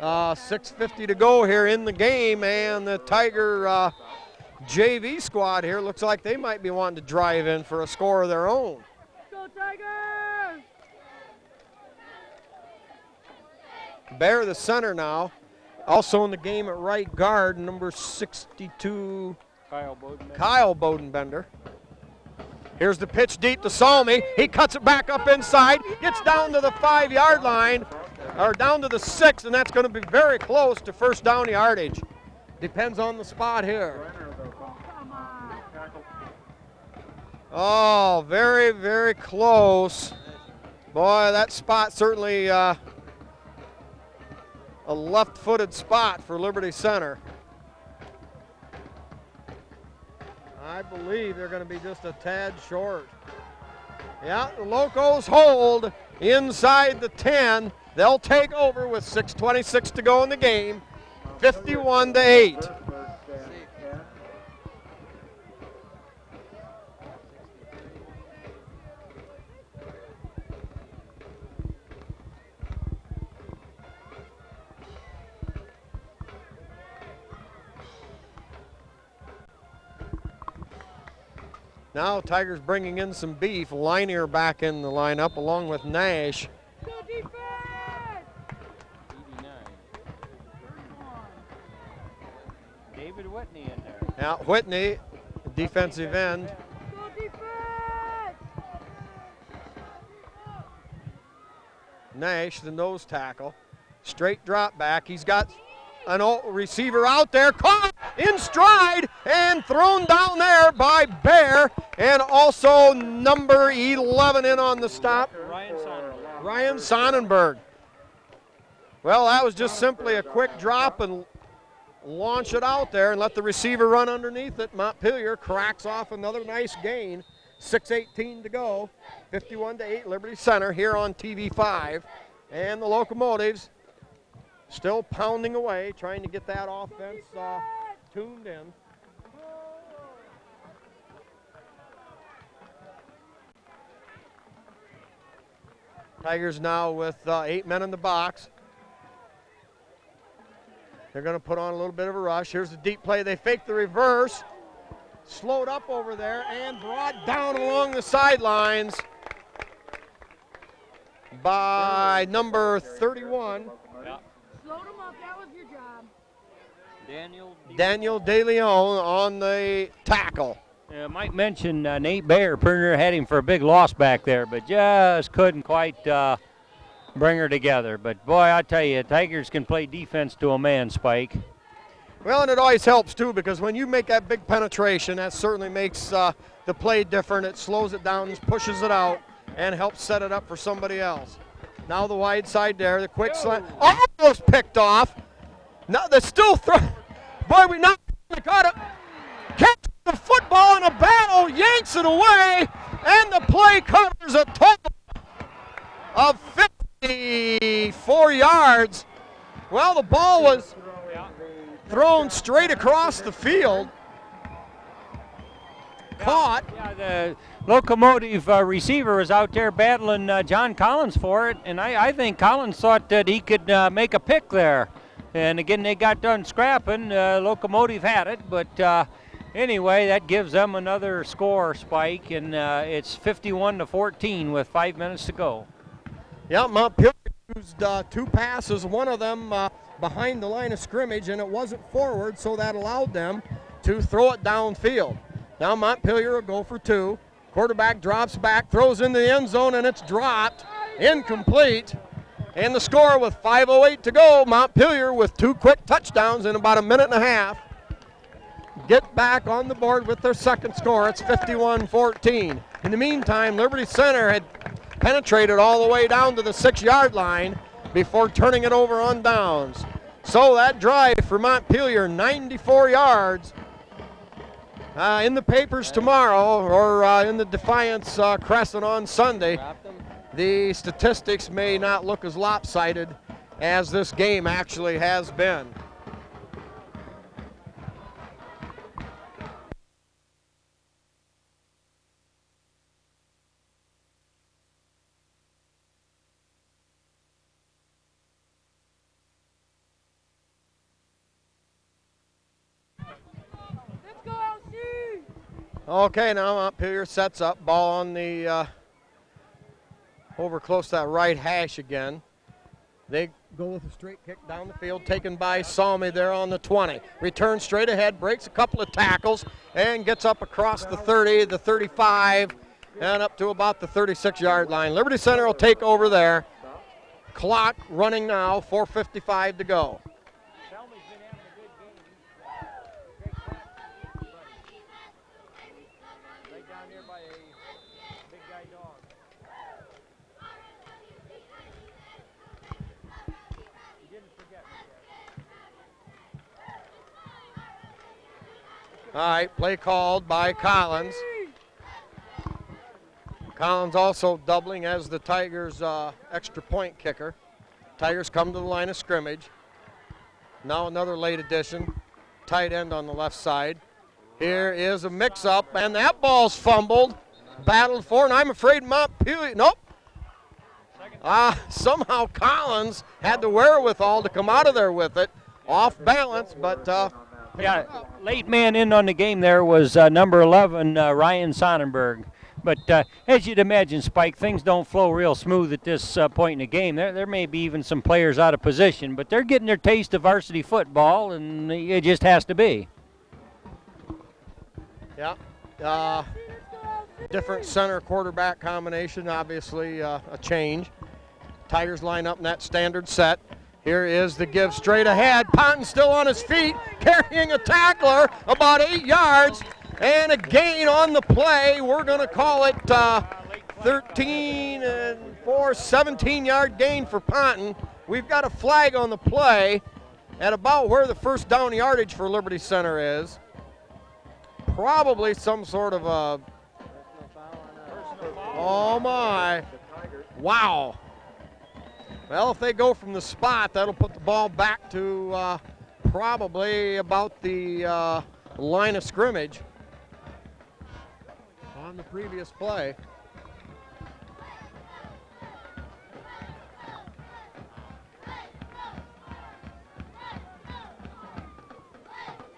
6:50 to go here in the game, and the Tiger JV squad here looks like they might be wanting to drive in for a score of their own. Go Tigers! Bear the center now. Also in the game at right guard, number 62, Kyle Bodenbender. Kyle Bodenbender. Here's the pitch deep to Salmi. He cuts it back up inside, gets down to the 5-yard line, or down to the 6, and that's going to be very close to first down yardage. Depends on the spot here. Oh, very, very close. Boy, that spot certainly a left-footed spot for Liberty Center. I believe they're going to be just a tad short. Yeah, the Locos hold inside the 10. They'll take over with 6:26 to go in the game, 51-8. Now Tigers bringing in some beef. Linier back in the lineup along with Nash. Go defense! 89. David Whitney in there. Now Whitney, defensive end. Go defense! Nash, the nose tackle. Straight drop back. He's got an old receiver out there, caught in stride and thrown down there by Bear, and also number 11 in on the stop, Ryan Sonnenberg. Well, that was just simply a quick drop and launch it out there and let the receiver run underneath it. Montpelier cracks off another nice gain. 6:18 to go, 51-8 Liberty Center here on TV5, and the Locomotives still pounding away, trying to get that offense tuned in. Tigers now with 8 men in the box. They're going to put on a little bit of a rush. Here's the deep play. They fake the reverse. Slowed up over there and brought down along the sidelines by number 31. Slowed him up, that was your job. Daniel De Leon on the tackle. Might mention Nate Bayer. Perner had him for a big loss back there, but just couldn't quite bring her together. But boy, I tell you, Tigers can play defense to a man, Spike. Well, and it always helps too, because when you make that big penetration, that certainly makes the play different. It slows it down, pushes it out, and helps set it up for somebody else. Now the wide side there, the quick slant, almost picked off. Now they're still throwing. Boy, we not got it. Catch the football in a battle, yanks it away, and the play covers a total of 54 yards. Well, the ball was thrown straight across the field. Caught. Yeah, the Locomotive receiver was out there battling John Collins for it, and I think Collins thought that he could make a pick there. And again, they got done scrapping. Locomotive had it, but anyway, that gives them another score, Spike, and it's 51-14 with 5 minutes to go. Yeah, Montpelier used 2 passes, one of them behind the line of scrimmage, and it wasn't forward, so that allowed them to throw it downfield. Now Montpelier will go for 2. Quarterback drops back, throws in the end zone, and it's dropped. Incomplete. And the score with 5:08 to go, Montpelier with 2 quick touchdowns in about a minute and a half. Get back on the board with their second score. It's 51-14. In the meantime, Liberty Center had penetrated all the way down to the 6-yard line before turning it over on downs. So that drive for Montpelier, 94 yards. In the papers tomorrow, or in the Defiance Crescent on Sunday, the statistics may not look as lopsided as this game actually has been. Let's go, LC! Okay, now Montpelier sets up, ball on the over close to that right hash again. They go with a straight kick down the field, taken by Salmi there on the 20. Returns straight ahead, breaks a couple of tackles, and gets up across the 30, the 35, and up to about the 36-yard line. Liberty Center will take over there. Clock running now, 4:55 to go. Selby's been having a good game. Great catch, buddy. Right down there by a big guy dog. He didn't forget me yet. All right, play called by Collins. Collins also doubling as the Tigers' extra point kicker. Tigers come to the line of scrimmage. Now another late addition, tight end on the left side. Here is a mix-up, and that ball's fumbled, battled for, and I'm afraid Montpelier, nope. Somehow Collins had the wherewithal to come out of there with it, off balance, but Yeah, late man in on the game there was number 11, Ryan Sonnenberg. But as you'd imagine, Spike, things don't flow real smooth at this point in the game. There may be even some players out of position, but they're getting their taste of varsity football, and it just has to be. yeah. Different center quarterback combination, obviously a change. Tigers line up in that standard set. Here is the give straight ahead. Ponton still on his feet, carrying a tackler about 8 yards. And a gain on the play. We're going to call it 13 and 4, 17-yard gain for Ponton. We've got a flag on the play at about where the first down yardage for Liberty Center is. Probably some sort of a, oh my, wow. Well, if they go from the spot, that'll put the ball back to probably about the line of scrimmage on the previous play.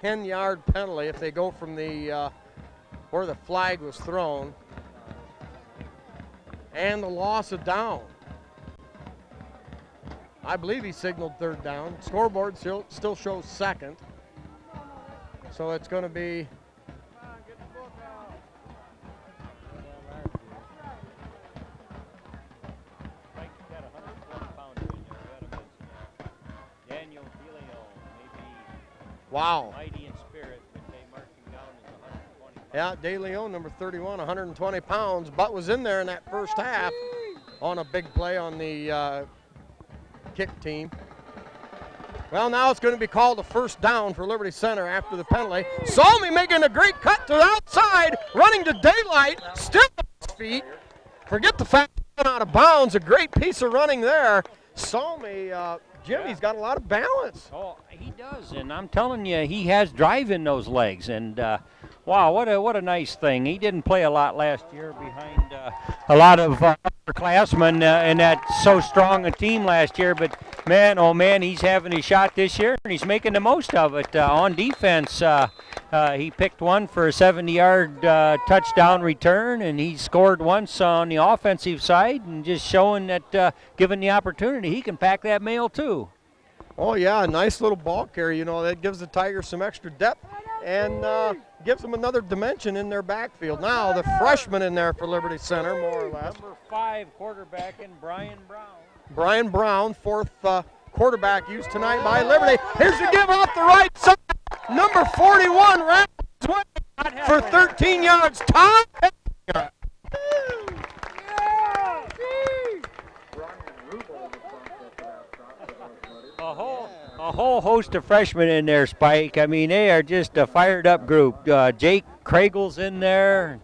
Ten-yard penalty if they go from the where the flag was thrown, and the loss of down. I believe he signaled third down. Scoreboard still shows second, so it's going to be. Wow. Mighty in spirit, but they marked him down as 120. Yeah, De Leon, number 31, 120 pounds, but was in there in that first half on a big play on the kick team. Well, now it's going to be called a first down for Liberty Center after the penalty. Salmi making a great cut to the outside, running to daylight, still on his feet. Forget the fact he went out of bounds, a great piece of running there. Salmi, Jimmy's got a lot of balance. Oh, he does, and I'm telling you, he has drive in those legs. And wow, what a nice thing. He didn't play a lot last year behind a lot of upperclassmen in that so strong a team last year. But man, oh man, he's having his shot this year, and he's making the most of it. On defense, he picked one for a 70-yard touchdown return, and he scored once on the offensive side, and just showing that given the opportunity, he can pack that mail too. Oh yeah, a nice little ball carry. You know, that gives the Tigers some extra depth and gives them another dimension in their backfield. Now the freshman in there for Liberty Center, more or less. Number 5 quarterback in Brian Brown. Brian Brown, fourth quarterback used tonight by Liberty. Here's the give off the right side. Number 41 rounds way for 13 yards. Tom. A whole host of freshmen in there, Spike. I mean, they are just a fired-up group. Jake Kragel's in there.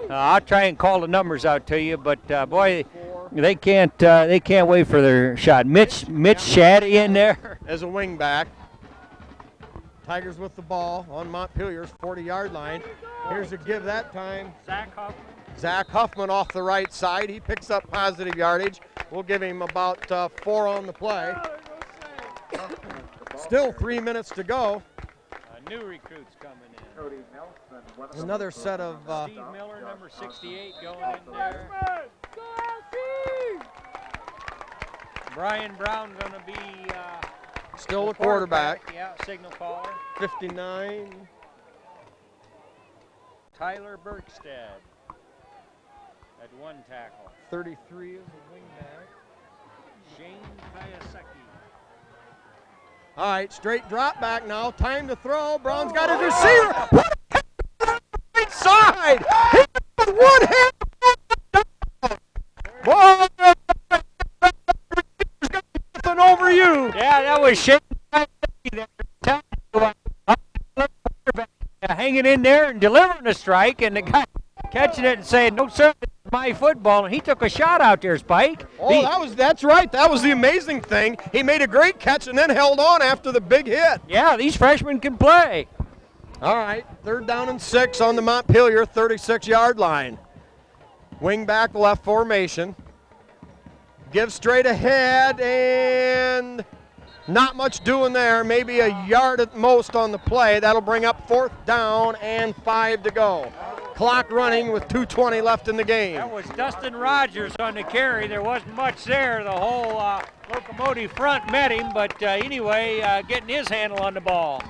I'll try and call the numbers out to you, but boy, they can't wait for their shot. Mitch Shaddy in there as a wingback. Tigers with the ball on Montpelier's 40-yard line. Here's a give that time. Zach Huffman off the right side. He picks up positive yardage. We'll give him about 4 on the play. Still 3 minutes to go. New recruits coming in. Cody Nelson. Another set of Steve Miller, number 68, going in there. Brian Brown going to be still a quarterback. Yeah, signal caller. 59. Tyler Bergstad. Had one tackle. 33 is the wingback. Shane Kayaseki. All right, straight drop back now. Time to throw. Brown's got his receiver. What a right side. Hit with one hand. Boy, nothing over you. Yeah, that was Shane Kayaseki there. Hanging in there and delivering a strike, and the guy catching it and saying, "No, sir, it's my football." And he took a shot out there, Spike. Oh, that's right. That was the amazing thing. He made a great catch and then held on after the big hit. Yeah, these freshmen can play. All right, 3rd down and 6 on the Montpelier 36-yard line. Wing back left formation. Give straight ahead, and not much doing there. Maybe a yard at most on the play. That'll bring up 4th down and 5 to go. Clock running with 2:20 left in the game. That was Dustin Rogers on the carry. There wasn't much there. The whole locomotive front met him, but anyway, getting his handle on the ball.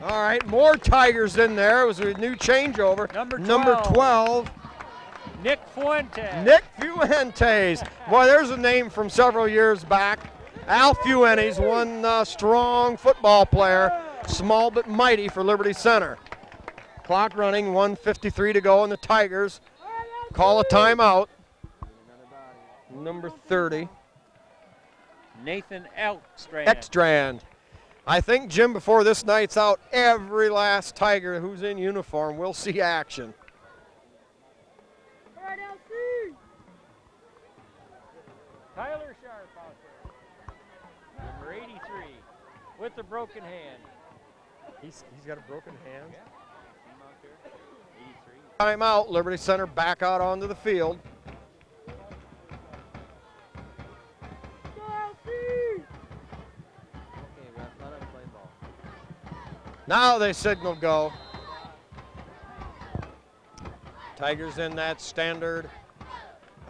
All right, more Tigers in there. It was a new changeover. Number 12. Nick Fuentes. Nick Fuentes. Boy, there's a name from several years back. Al Fuentes, one strong football player, small but mighty for Liberty Center. Clock running, 1:53 to go, and the Tigers call a timeout. Number 30. Nathan Elkstrand. Ekstrand. I think, Jim, before this night's out, every last Tiger who's in uniform will see action. All right, LC. Tyler Sharp out there. Number 83 with the broken hand. He's got a broken hand. Yeah. See him out there? 83. Timeout, Liberty Center back out onto the field. Go, LC. Okay, ref, let him play ball. Now they signal go. Tigers in that standard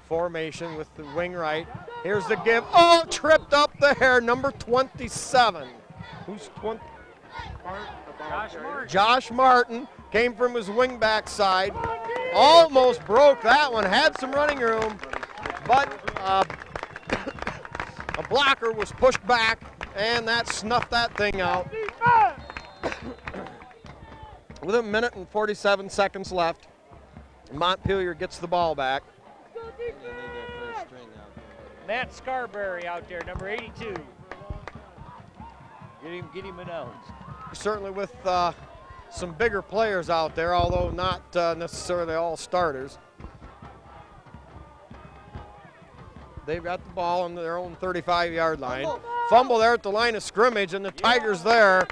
formation with the wing right. Here's the give. Oh, tripped up there. Number 27. Who's 20? Josh Martin. Josh Martin came from his wing back side. Almost broke that one. Had some running room, but a blocker was pushed back, and that snuffed that thing out. With a minute and 47 seconds left, Montpelier gets the ball back. Go, They need their first string out there. Matt Scarberry out there, number 82. Get him announced. Certainly with some bigger players out there, although not necessarily all starters. They've got the ball on their own 35-yard line. Fumble there at the line of scrimmage, and the Tigers there.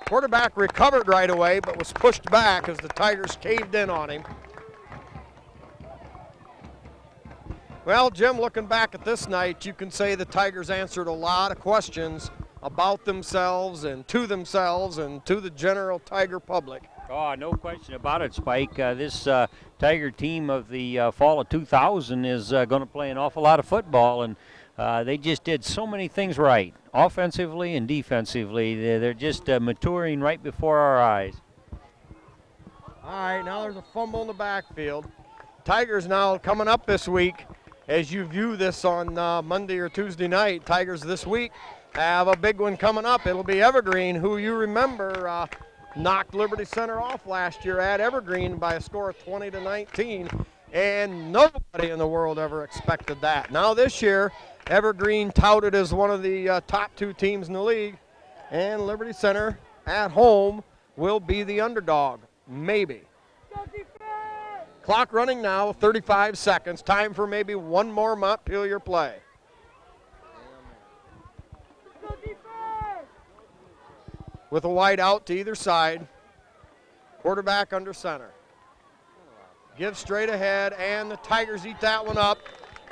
Quarterback recovered right away, but was pushed back as the Tigers caved in on him. Well, Jim, looking back at this night, you can say the Tigers answered a lot of questions about themselves and to the general Tiger public. Oh, no question about it, Spike. This Tiger team of the fall of 2000 is going to play an awful lot of football, and they just did so many things right, offensively and defensively. They're just maturing right before our eyes. All right, now there's a fumble in the backfield. Tigers now coming up this week. As you view this on Monday or Tuesday night, Tigers this week have a big one coming up. It'll be Evergreen, who you remember knocked Liberty Center off last year at Evergreen by a score of 20-19, and nobody in the world ever expected that. Now this year, Evergreen touted as one of the top 2 teams in the league, and Liberty Center at home will be the underdog, maybe. Go, defense. Clock running now, 35 seconds. Time for maybe one more Montpelier play. Go, defense. With a wide out to either side. Quarterback under center. Give straight ahead, and the Tigers eat that one up.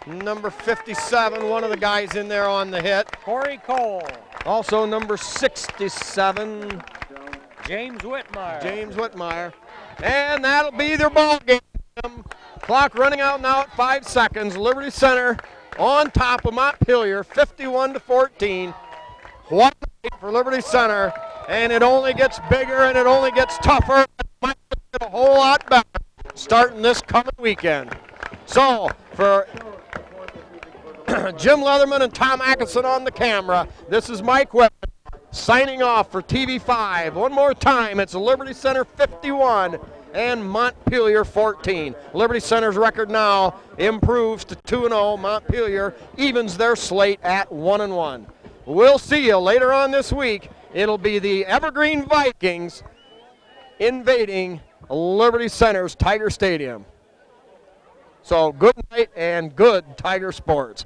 Number 57, one of the guys in there on the hit. Corey Cole. Also number 67, James Whitmire. James Whitmire. And that'll be their ball game. Clock running out now at 5 seconds. Liberty Center on top of Montpelier, 51-14. What a night for Liberty Center, and it only gets bigger and it only gets tougher. It might get a whole lot better starting this coming weekend. So for Jim Leatherman and Tom Atkinson on the camera, this is Mike Whitman signing off for TV5. One more time, it's Liberty Center 51 and Montpelier 14. Liberty Center's record now improves to 2-0. Montpelier evens their slate at 1-1. We'll see you later on this week. It'll be the Evergreen Vikings invading Liberty Center's Tiger Stadium. So good night and good Tiger sports.